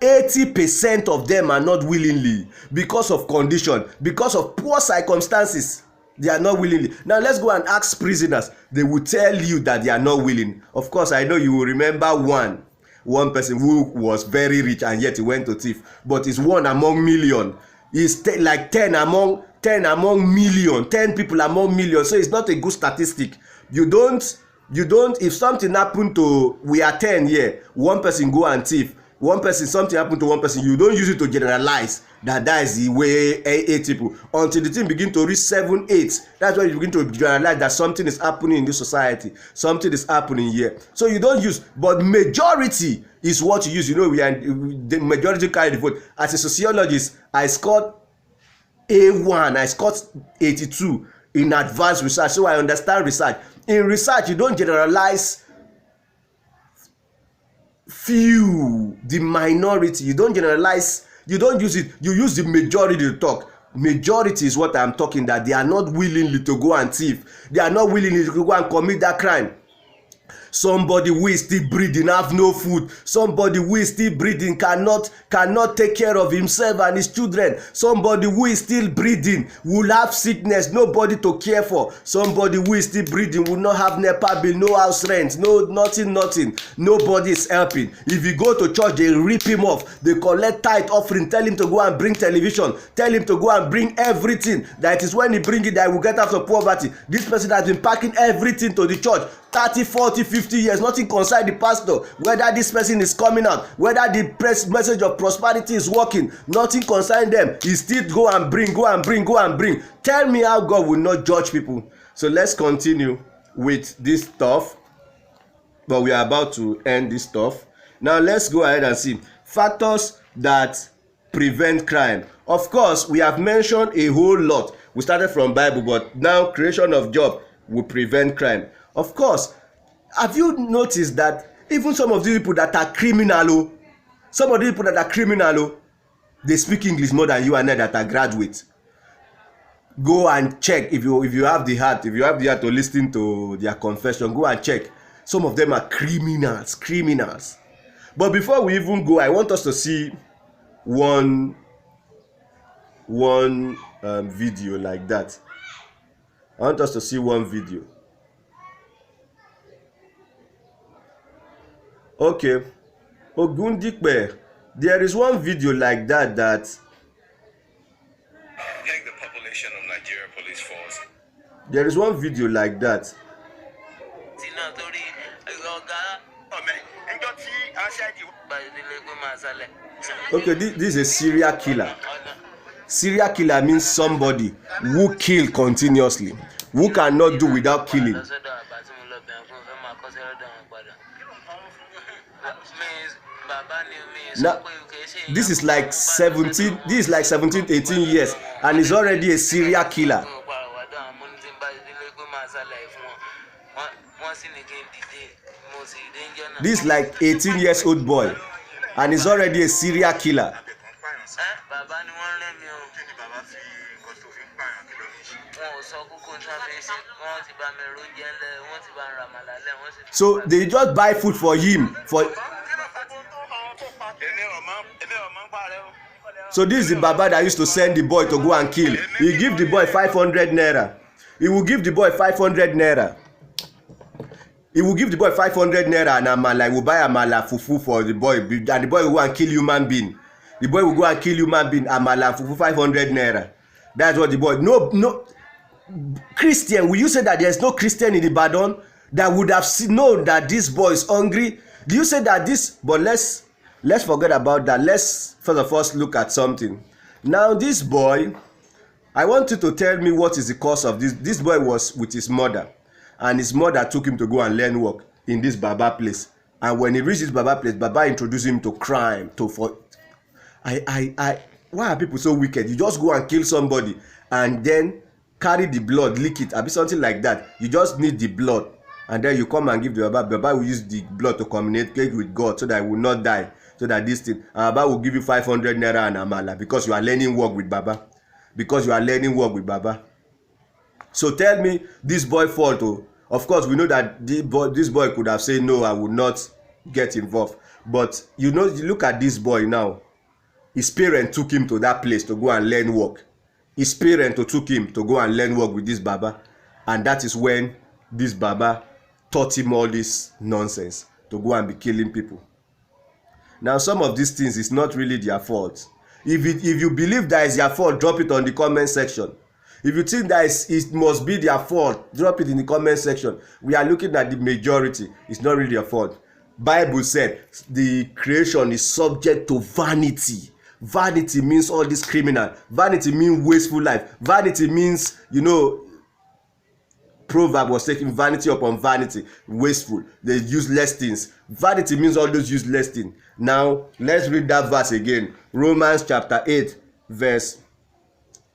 80% of them are not willingly because of condition, because of poor circumstances. They are not willingly. Now let's go and ask prisoners. They will tell you that they are not willing. Of course, I know you will remember one person who was very rich and yet he went to thief. But it's one among million. It's like 10 among million. 10 people among million. So it's not a good statistic. You don't. If something happened to, we are 10 here, one person go and thief. one person, something happen to one person, you don't use it to generalize that is the way 8 people, until the thing begin to reach 7 8. That's when you begin to generalize that something is happening in this society, something is happening here. So you don't use, but majority is what you use. You know, the majority carry the vote. As a sociologist, I scored A1, I scored 82 in advanced research, so I understand research. In research, you don't generalize few, the minority. You don't generalize, you don't use it, you use the majority to talk. Majority is what I'm talking, that they are not willingly to go and thief, they are not willingly to go and commit that crime. Somebody who is still breathing have no food, somebody who is still breathing cannot take care of himself and his children, somebody who is still breathing will have sickness, nobody to care for, somebody who is still breathing will not have NEPA bill, no house rent, no nothing, nobody is helping. If you go to church, they rip him off, they collect tithe offering, tell him to go and bring television, tell him to go and bring everything. That is when he bring it that he will get out of poverty. This person has been packing everything to the church 30, 40, 50 years, nothing concern the pastor, whether this person is coming out, whether the message of prosperity is working, nothing concern them. He still go and bring. Tell me how God will not judge people. So let's continue with this stuff, but we are about to end this stuff. Now let's go ahead and see factors that prevent crime. Of course, we have mentioned a whole lot. We started from Bible, but now creation of job will prevent crime. Of course, have you noticed that even some of these people that are criminal, they speak English more than you and I that are graduates. Go and check if you have the heart, to listen to their confession. Go and check. Some of them are criminals. But before we even go, I want us to see one video like that. I want us to see one video. Okay, Ogundikpe, there is one video like that. Like the population of Nigeria police force. There is one video like that. Okay, this is a serial killer. Serial killer means somebody who kill continuously, who cannot do without killing. Now, this is like 17, 18 years, and he's already a serial killer. This is like 18 years old boy, and he's already a serial killer. So they just buy food for him So this is the Baba that used to send the boy to go and kill. He give the boy 500 naira. He will give the boy 500 naira. He will give the boy 500 naira and amala. He will buy amala fufu for the boy, and the boy will go and kill human being. The boy will go and kill human being, amala fufu 500 naira. That's what the boy. No Christian. Will you say that there's no Christian in Ibadan that would have known that this boy is hungry? Do you say that this? But let's forget about that. Let's first of all look at something. Now this boy, I want you to tell me what is the cause of this. This boy was with his mother, and his mother took him to go and learn work in this Baba place. And when he reached this Baba place, Baba introduced him to crime. Why are people so wicked? You just go and kill somebody and then carry the blood, leak it, or be something like that. You just need the blood, and then you come and give the Baba. Baba will use the blood to communicate with God so that he will not die. So that this thing, Baba will give you 500 naira and amala because you are learning work with Baba. So tell me, this boy fault. Of course, we know that this boy could have said, no, I will not get involved. But you look at this boy now. His parents took him to that place to go and learn work. His parents took him to go and learn work with this Baba. And that is when this Baba taught him all this nonsense to go and be killing people. Now, some of these things is not really their fault. If you believe that is their fault, drop it on the comment section. If you think that it must be their fault, drop it in the comment section. We are looking at the majority. It's not really their fault. Bible said the creation is subject to vanity. Vanity means all this criminal. Vanity means wasteful life. Vanity means, proverb was taking vanity upon vanity, wasteful, the useless things. Vanity means all those useless things. Now let's read that verse again. Romans chapter 8 verse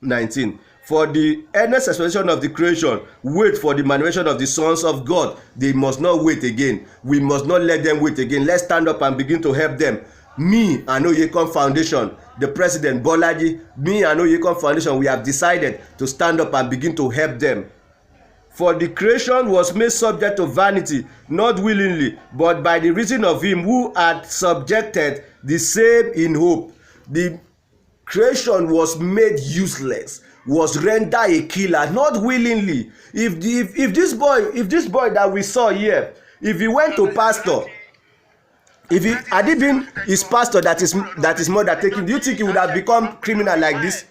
19. For the earnest expectation of the creation wait for the manifestation of the sons of God. They must not wait again. We must not let them wait again. Let's stand up and begin to help them. Me and Oyekon Foundation, the president Bolaji, me and Oyekon Foundation, we have decided to stand up and begin to help them. For the creation was made subject to vanity, not willingly, but by the reason of him who had subjected the same in hope. The creation was made useless, was rendered a killer, not willingly. If this boy that we saw here, if he went to pastor, if he had it been his pastor that is mother taking, do you think he would have become criminal like this?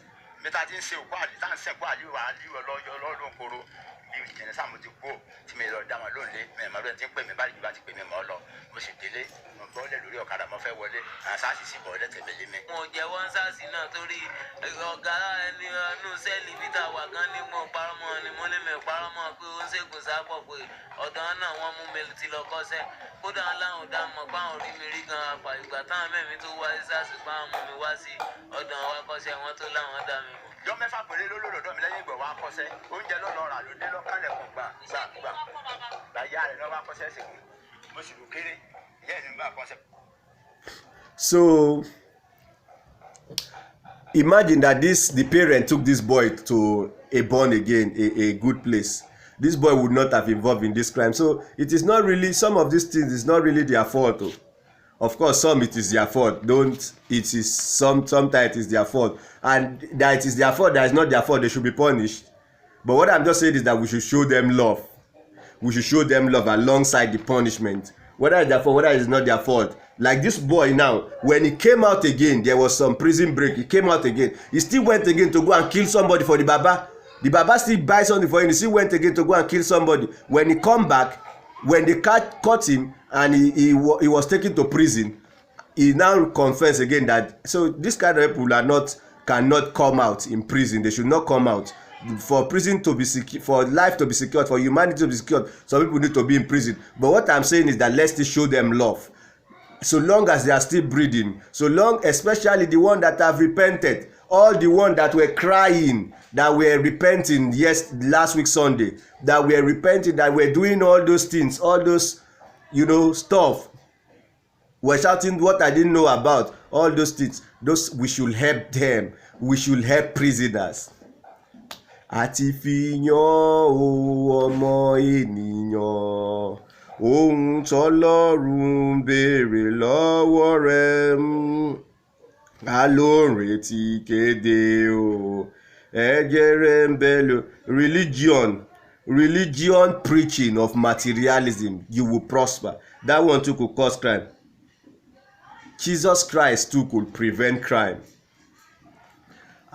mo jẹ wọn sáàsì náà torí ọgá ẹni ọdún sẹẹlì bíta wà gan ni mo paramọ ni mo ní mi paramọ pé ó ń ṣègùn sápọ pé ọ̀dọ̀ náà wọ́n mú mi ti lọ kọ́ṣẹ́ kódà láwọn dá mọ̀ páwọn rí mi rí gan apá ìgbà táwọn mẹ́mi tó wá sí sáàsì páwọn mú mi wá sí ọ̀dọ̀ wa kọ́ṣẹ́ wọn tó láwọn dá mi mọ̀. Jọ́ mẹ́fà péré ló lòdọ̀ mi lẹ́yìn ìgbà wa kọ́ṣẹ́ oúnjẹ ló lọ rà ló dé lọ́kànlẹ̀ kan gbà láyà rẹ̀ lọ́wọ́ kọ́ṣẹ́ sí mo sì lù kéré ìyá ẹ̀ ní bá kọ́ṣẹ́. So imagine that the parent took this boy to a born again, a good place. This boy would not have involved in this crime. So it is not really, some of these things is not really their fault. Of course, some it is their fault. Sometimes it is their fault. And that it is their fault, that is not their fault, they should be punished. But what I'm just saying is that we should show them love. We should show them love alongside the punishment. Whether it's their fault, whether it's not their fault. Like this boy now, when he came out again, there was some prison break. He came out again. He still went again to go and kill somebody for the baba. The baba still buy something for him. He still went again to go and kill somebody. When he come back, when they caught him and he was taken to prison, he now confessed again that, so this kind of people cannot come out in prison. They should not come out. For prison to be secure, for life to be secured, for humanity to be secured, some people need to be in prison. But what I'm saying is that let's still show them love. So long as they are still breathing, so long, especially the one that have repented, all the one that were crying, that were repenting last week Sunday, that were repenting, that were doing all those things, all those stuff, were shouting what I didn't know about, all those things, those we should help them. We should help prisoners. Àti fi yán o ọmọ ènìyàn, ohun tọ́lọ́run béèrè lọ́wọ́ rẹ̀, a ló ń retí kéde o, ẹ̀jẹ̀ rẹ̀ ń bẹ lò. Religion preaching of materialism, you will prosper. That one too could cause crime. Jesus Christ too could prevent crime.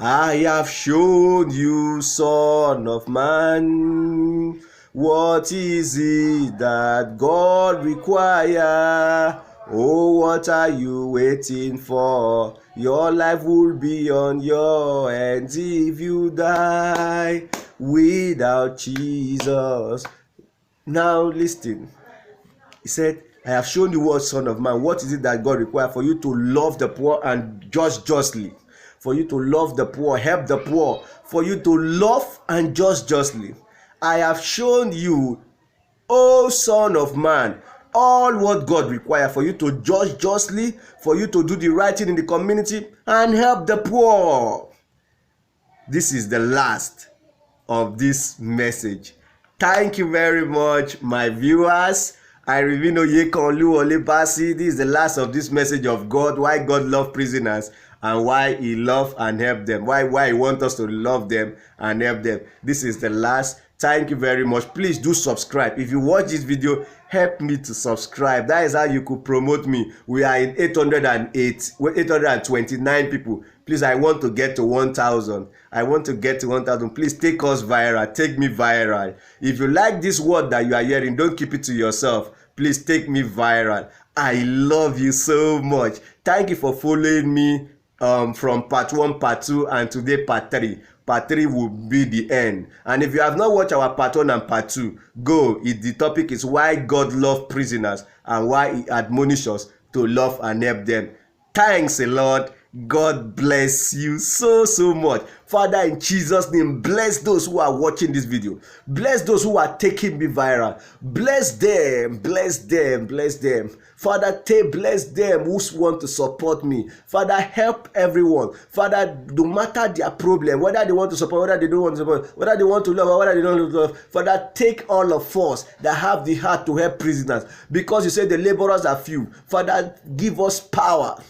I have shown you, Son of Man, what is it that God requires? Oh, what are you waiting for? Your life will be on your hands if you die without Jesus. Now listen. He said, I have shown you what, Son of Man, what is it that God requires? For you to love the poor and judge justly. For you to love the poor, help the poor. For you to love and judge justly. I have shown you, O Son of Man, all what God requires for you to judge justly, for you to do the right thing in the community, and help the poor. This is the last of this message. Thank you very much, my viewers. I remain Oyekon Oluwole Basi. This is the last of this message of God, why God loves prisoners and why he loves and help them, why he wants us to love them and help them. This is the last. Thank you very much. Please do subscribe. If you watch this video, help me to subscribe. That is how you could promote me. We are in 829 people. Please, I want to get to 1,000. I want to get to 1,000. Please take us viral. Take me viral. If you like this word that you are hearing, don't keep it to yourself. Please take me viral. I love you so much. Thank you for following me from part 1, part 2, and today part 3. Part 3 will be the end. And if you have not watched our part 1 and part 2, go. The topic is why God loves prisoners and why he admonishes us to love and help them. Thanks a lot. God bless you so much. Father, in Jesus' name, bless those who are watching this video. Bless those who are taking me viral. Bless them, bless them, bless them. Father, bless them who want to support me. Father, help everyone. Father, no matter their problem, whether they want to support, whether they don't want to support, whether they want to love or whether they don't love, Father, take all of us that have the heart to help prisoners. Because you say the laborers are few. Father, give us power.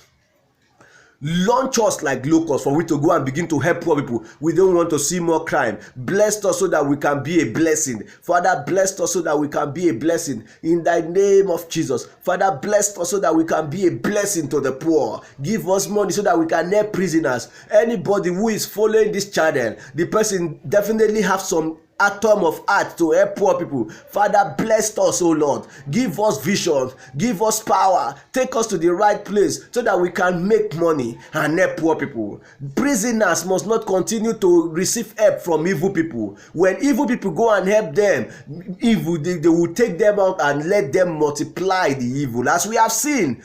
Launch us like locusts for we to go and begin to help poor people. We don't want to see more crime. Bless us so that we can be a blessing. Father, bless us so that we can be a blessing in the name of Jesus. Father, bless us so that we can be a blessing to the poor. Give us money so that we can help prisoners. Anybody who is following this channel, the person definitely have some atom of heart to help poor people. Father, bless us, oh Lord. Give us vision, give us power, take us to the right place so that we can make money and help poor people. Prisoners must not continue to receive help from evil people. When evil people go and help them, evil they will take them out and let them multiply the evil. As we have seen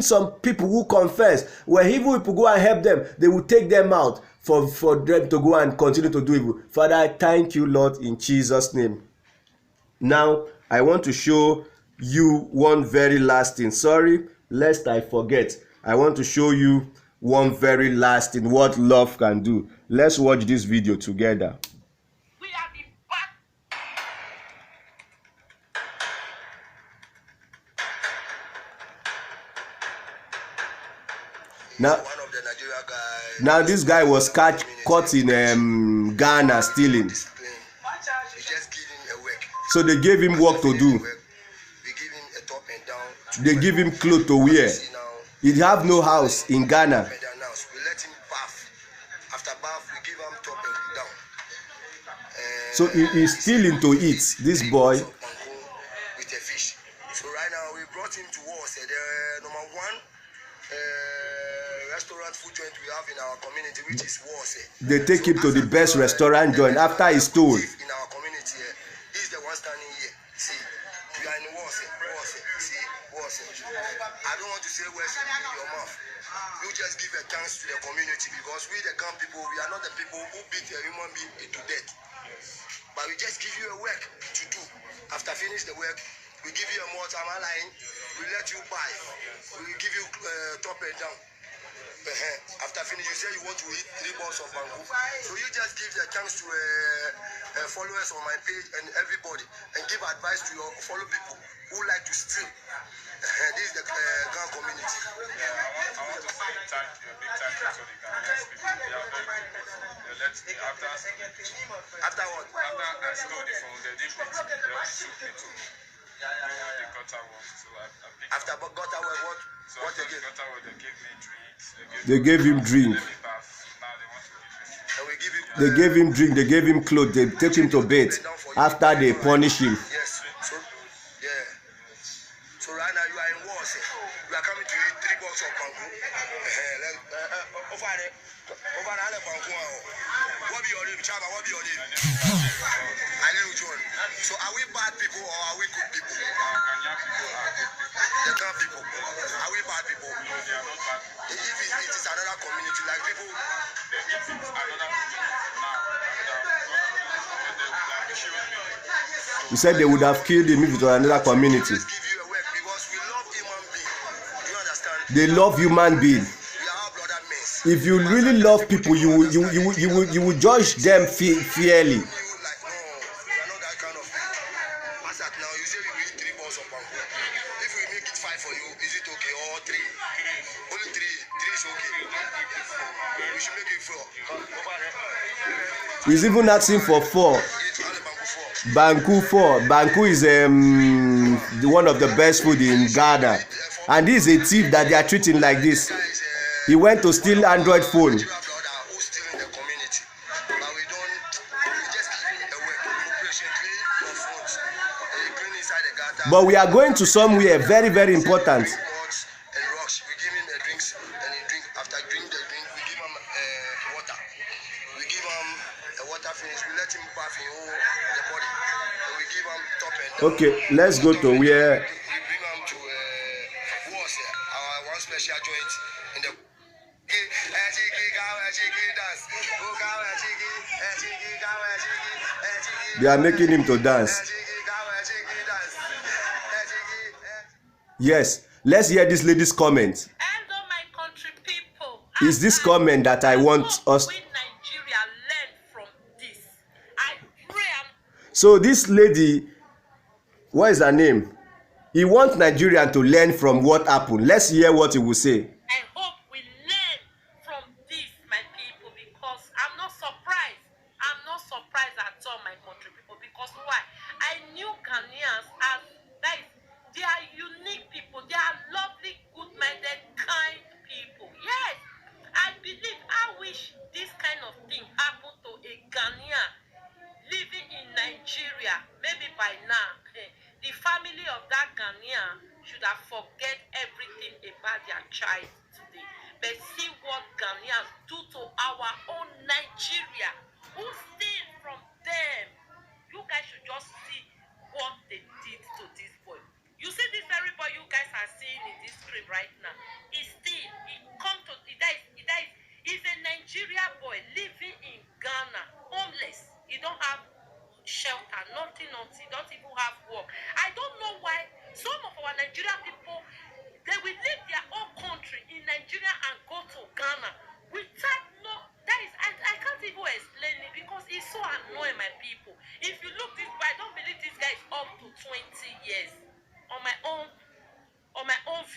some people who confess, when evil people go and help them, they will take them out for them to go and continue to do evil. Father, I thank you, Lord, in Jesus' name. Now, I want to show you one very last thing. Sorry, lest I forget. I want to show you one very last thing, what love can do. Let's watch this video together. We are the back. Now this guy was caught in Ghana stealing. So they gave him work to do. They give him clothes to wear. He have no house in Ghana. So he's stealing to eat, this boy. So right now we brought him to us. The number one restaurant food joint we have in our community, which is Wase. They take him to the best restaurant joint after he stole. In our community here, he's the one standing here. See, we are in Wase. See, Wase. I don't want to say Wase in your mouth. You just give a chance to the community because we the camp people, we are not the people who beat a human being to death. But we just give you a work to do. After finish the work, we give you a more time line. We let you buy. We give you top and down. After finish, you say you want to eat 3 balls of bamboo. So you just give the chance to followers on my page and everybody, and give advice to your follow people who like to steal. This is the Ghana community. I want to say thank you, a big thank you to the Ghanaians people. They are very good. After what? After I stole the phone, they didn't beat me. They also took me to do the gutter work. So I picked After up. gutter work, So what after the again? gutter work, they gave me drinks. They gave him drink. Let me bath. Now they want to give me food. And we give you. They gave him drink, they gave him clothes, they take him to bed after they punish him. Yes. So yeah. So right now you are in war. You are coming to eat 3 boxes of bamboo. Over there, bamboo. What be your name, Chaba? What be your name? Ali John. So are we bad people or are we good people? Ghanaian people are good people. The Ghana people. Are we bad people? No, they are not bad people. If it is another community, like people. If it's another people now, they killed me. He said they would have killed him if it was another community. Just give you a work because we love human being. Do you understand? They love human being. We are all brother men. If you really love people, you will judge them fairly. You like no, we are not that kind of people. As at now, you say we eat 3 balls of bamboo. If we make it 5 for you, is it okay? Or 3? Only 3. 3 is okay. We should make it 4. Over there. He's even asking for 4. Eat all the bamboo 4. Banku is one of the best food in Ghana, and this is a thief that they are treating like this. He went to steal Android phone. We have brother who still in the community, but we just give him a work. Operation clean your phones. Clean inside the But we are going to somewhere very, very important. And rocks. We give him the drinks and he drink. After drink the drink, we give him water. We give him the water finish. We let him bath in all the body. And we give him top and down. Okay, let's go to where. We bring him to who was it? Our one special joint in the. They are making him to dance. Yes, let's hear this lady's comment. Hello, my country people. Is this comment that I want us? We Nigeria learn from this. I pray So this lady, what is her name? He wants Nigerian to learn from what happened. Let's hear what he will say. I hope we learn from this, my people, because I'm not surprised. I'm not surprised at all, my country people, because why? I knew Ghanaians as guys. They are unique people. They are lovely, good-minded, kind people. Yes, I believe. I wish this kind of thing happened to a Ghanaian living in Nigeria. Maybe by now, the family of that Ghanaian should have forget everything about their child today. But see what Ghanaians do to our own Nigeria. Who steal from them? You guys should just see what they did to this boy. You see this very boy you guys are seeing in this screen right now. He dies. He's a Nigeria boy living in Ghana, homeless. He don't have shelter, nothing. He don't even have work. I don't know why some of our Nigerian people, they will leave their own country in Nigeria and go to Ghana without I can't even explain it because it's so annoying, my people. If you look this way, I don't believe this guy is up to 20 years. On my own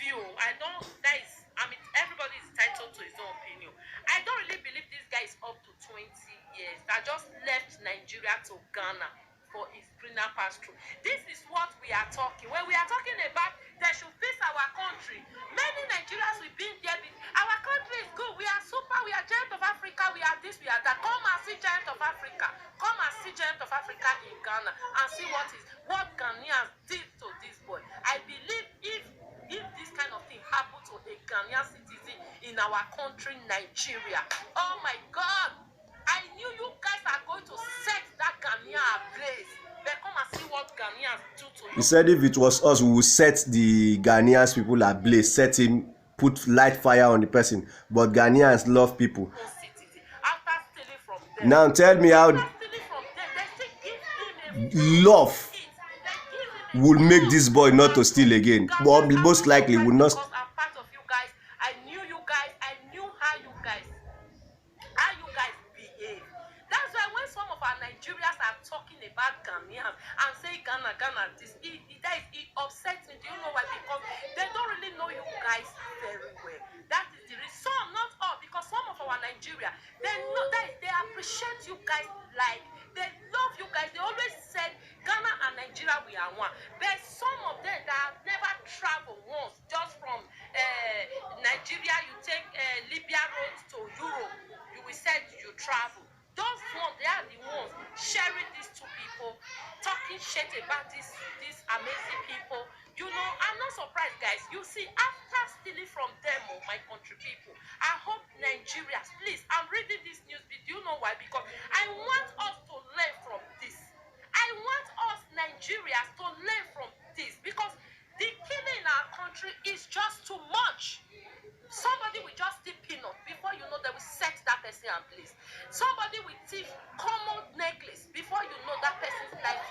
view, everybody is entitled to his own opinion. I don't really believe this guy is up to 20 years. That just left Nigeria to Ghana for his greener pastoral. This is what we are talking. When we are talking about they should fix our country, many Nigerians will be there. Our country is good. We are super. We are giant of Africa. We are this. We are that. Come and see giant of Africa. Come and see giant of Africa in Ghana and see what Ghanaians did to this boy. I believe if this kind of thing happened to a Ghanaian citizen in our country, Nigeria, oh my God, I knew you guys are going to set that Ghanaian ablaze. But come and see what Ghanaians do to you. He said if it was us, we would set the Ghanaians people ablaze, set him, put light fire on the person. But Ghanaians love people. After stealing from them, Now tell me how love will make this boy not to steal again. But most likely will not. Because I'm part of you guys. I knew you guys. I knew how you guys behave. That's why when some of our Nigerians are talking about Ghanaians and say Ghana, this, it upsets me. Do you know why? Because they don't really know you guys very well. That is the reason. Some, not all, because some of our Nigeria, they know that they appreciate you guys, like they love you guys. They always said Ghana and Nigeria we are one. But some of them that have never traveled once, just from Nigeria, you take Libya road to Europe, you will say you travel. Those ones, they are the ones sharing these two people, talking shit about these amazing people. You know, I'm not surprised, guys. You see, after stealing from them, my country people, I hope Nigerians, please, I'm reading this news. Do you know why? Because I want us to learn from this. I want us Nigerians to learn from this because the killing in our country is just too much. Somebody will just steal peanut before you know they will set that person in place. Somebody will thief common necklace before you know that person's life.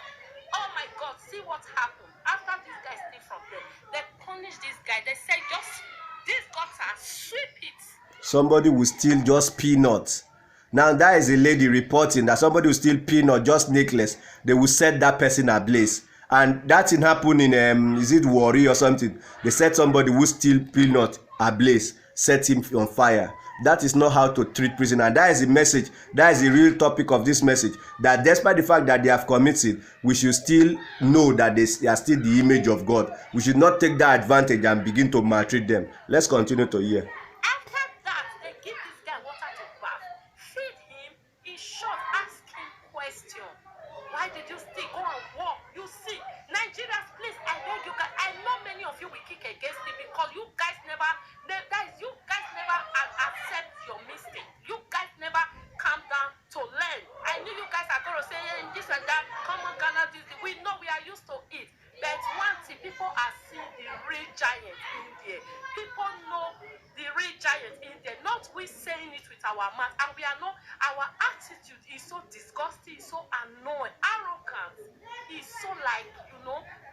Oh my God, see what happened. After this guy steal from them, they punish this guy. They say just this gutter, sweep it. Somebody will steal just peanuts. Now that is a lady reporting that somebody will steal peanut, just necklace. They will set that person ablaze. And that thing happened in is it Warri or something? They set somebody who steal peanut ablaze, set him on fire. That is not how to treat prisoner. And that is the message. That is the real topic of this message. That despite the fact that they have committed, we should still know that they are still the image of God. We should not take that advantage and begin to maltreat them. Let's continue to hear. After that, they give this guy water to bath, feed him. In short, ask him question. Why did you still go and walk? You see, Nigerians, please, I like,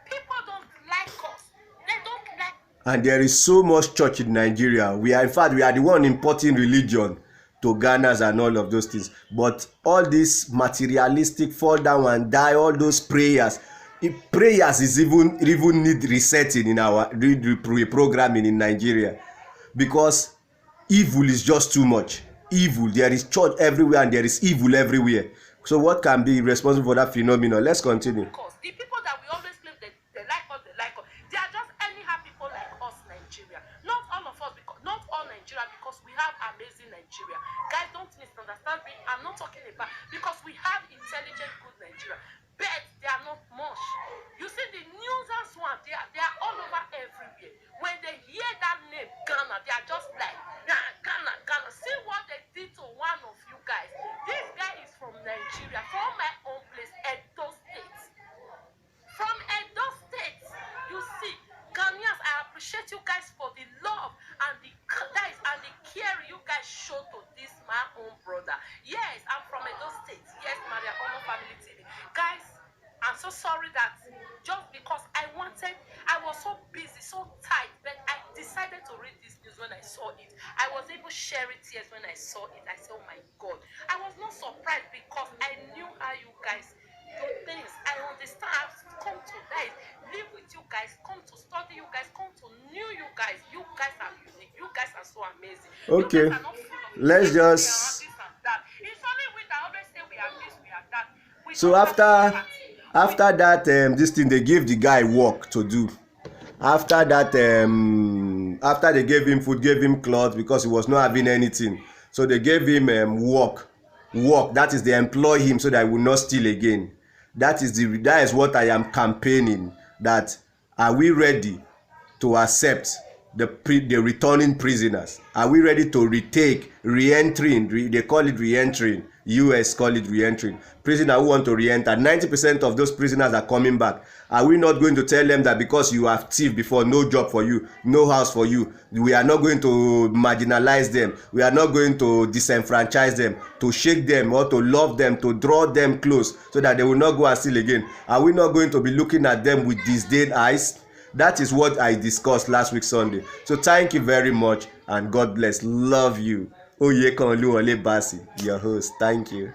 people don't like us. They don't like. And there is so much church in Nigeria. We are the one importing religion to Ghana and all of those things. But all this materialistic fall down and die, all those prayers, prayers is even need resetting in our reprogramming in Nigeria, because evil is just too much. Evil, there is church everywhere and there is evil everywhere. So what can be responsible for that phenomenon? Let's continue. The people that we always claim they like us, they are just anyhow people like us, Nigeria. Not all of us, because not all Nigeria, because we have amazing Nigeria. Guys, don't misunderstand me. I'm not talking about, because we have intelligent, good Nigeria, but they are not much. You see the nuisance one, they are all over everywhere. When they hear that name Ghana, they are just like, nah, Ghana. See what they did to one of you guys. This guy is from Nigeria, from my own place, Edo State. From Edo State, you see, Ghanaians, I appreciate you guys for the love and the care you guys show to this my own brother. Yes, I'm from Edo State. Yes, Maria Ono Family TV. Guys, I'm so sorry that just because I was so busy, so tight, but I decided to read this news when I saw it. I was able to share it tears when I saw it. I said, oh my God. I was not surprised because I knew how you guys do things. I understand. I've come to guys, live with you guys, come to study you guys, come to know you guys. You guys are unique. You guys are so amazing. Okay. You guys are not full of Let's this just. and that. It's only we that always say we are this, we are that. So after that this thing, they give the guy work to do. After that after they gave him food, gave him cloth, because he was not having anything, so they gave him work. That is, they employ him so that he will not steal again. That is what I am campaigning. That, are we ready to accept the returning prisoners? Are we ready to retake re-entering? They call it re-entering. US call it re-entering. Prisoner who want to re-enter, 90% of those prisoners are coming back. Are we not going to tell them that because you have thief before, no job for you, no house for you, we are not going to marginalize them, we are not going to disenfranchise them, to shake them or to love them, to draw them close so that they will not go and steal again? Are we not going to be looking at them with disdain eyes? That is what I discussed last week Sunday. So thank you very much and God bless. Love you. Oluwole Basi, your host. Thank you.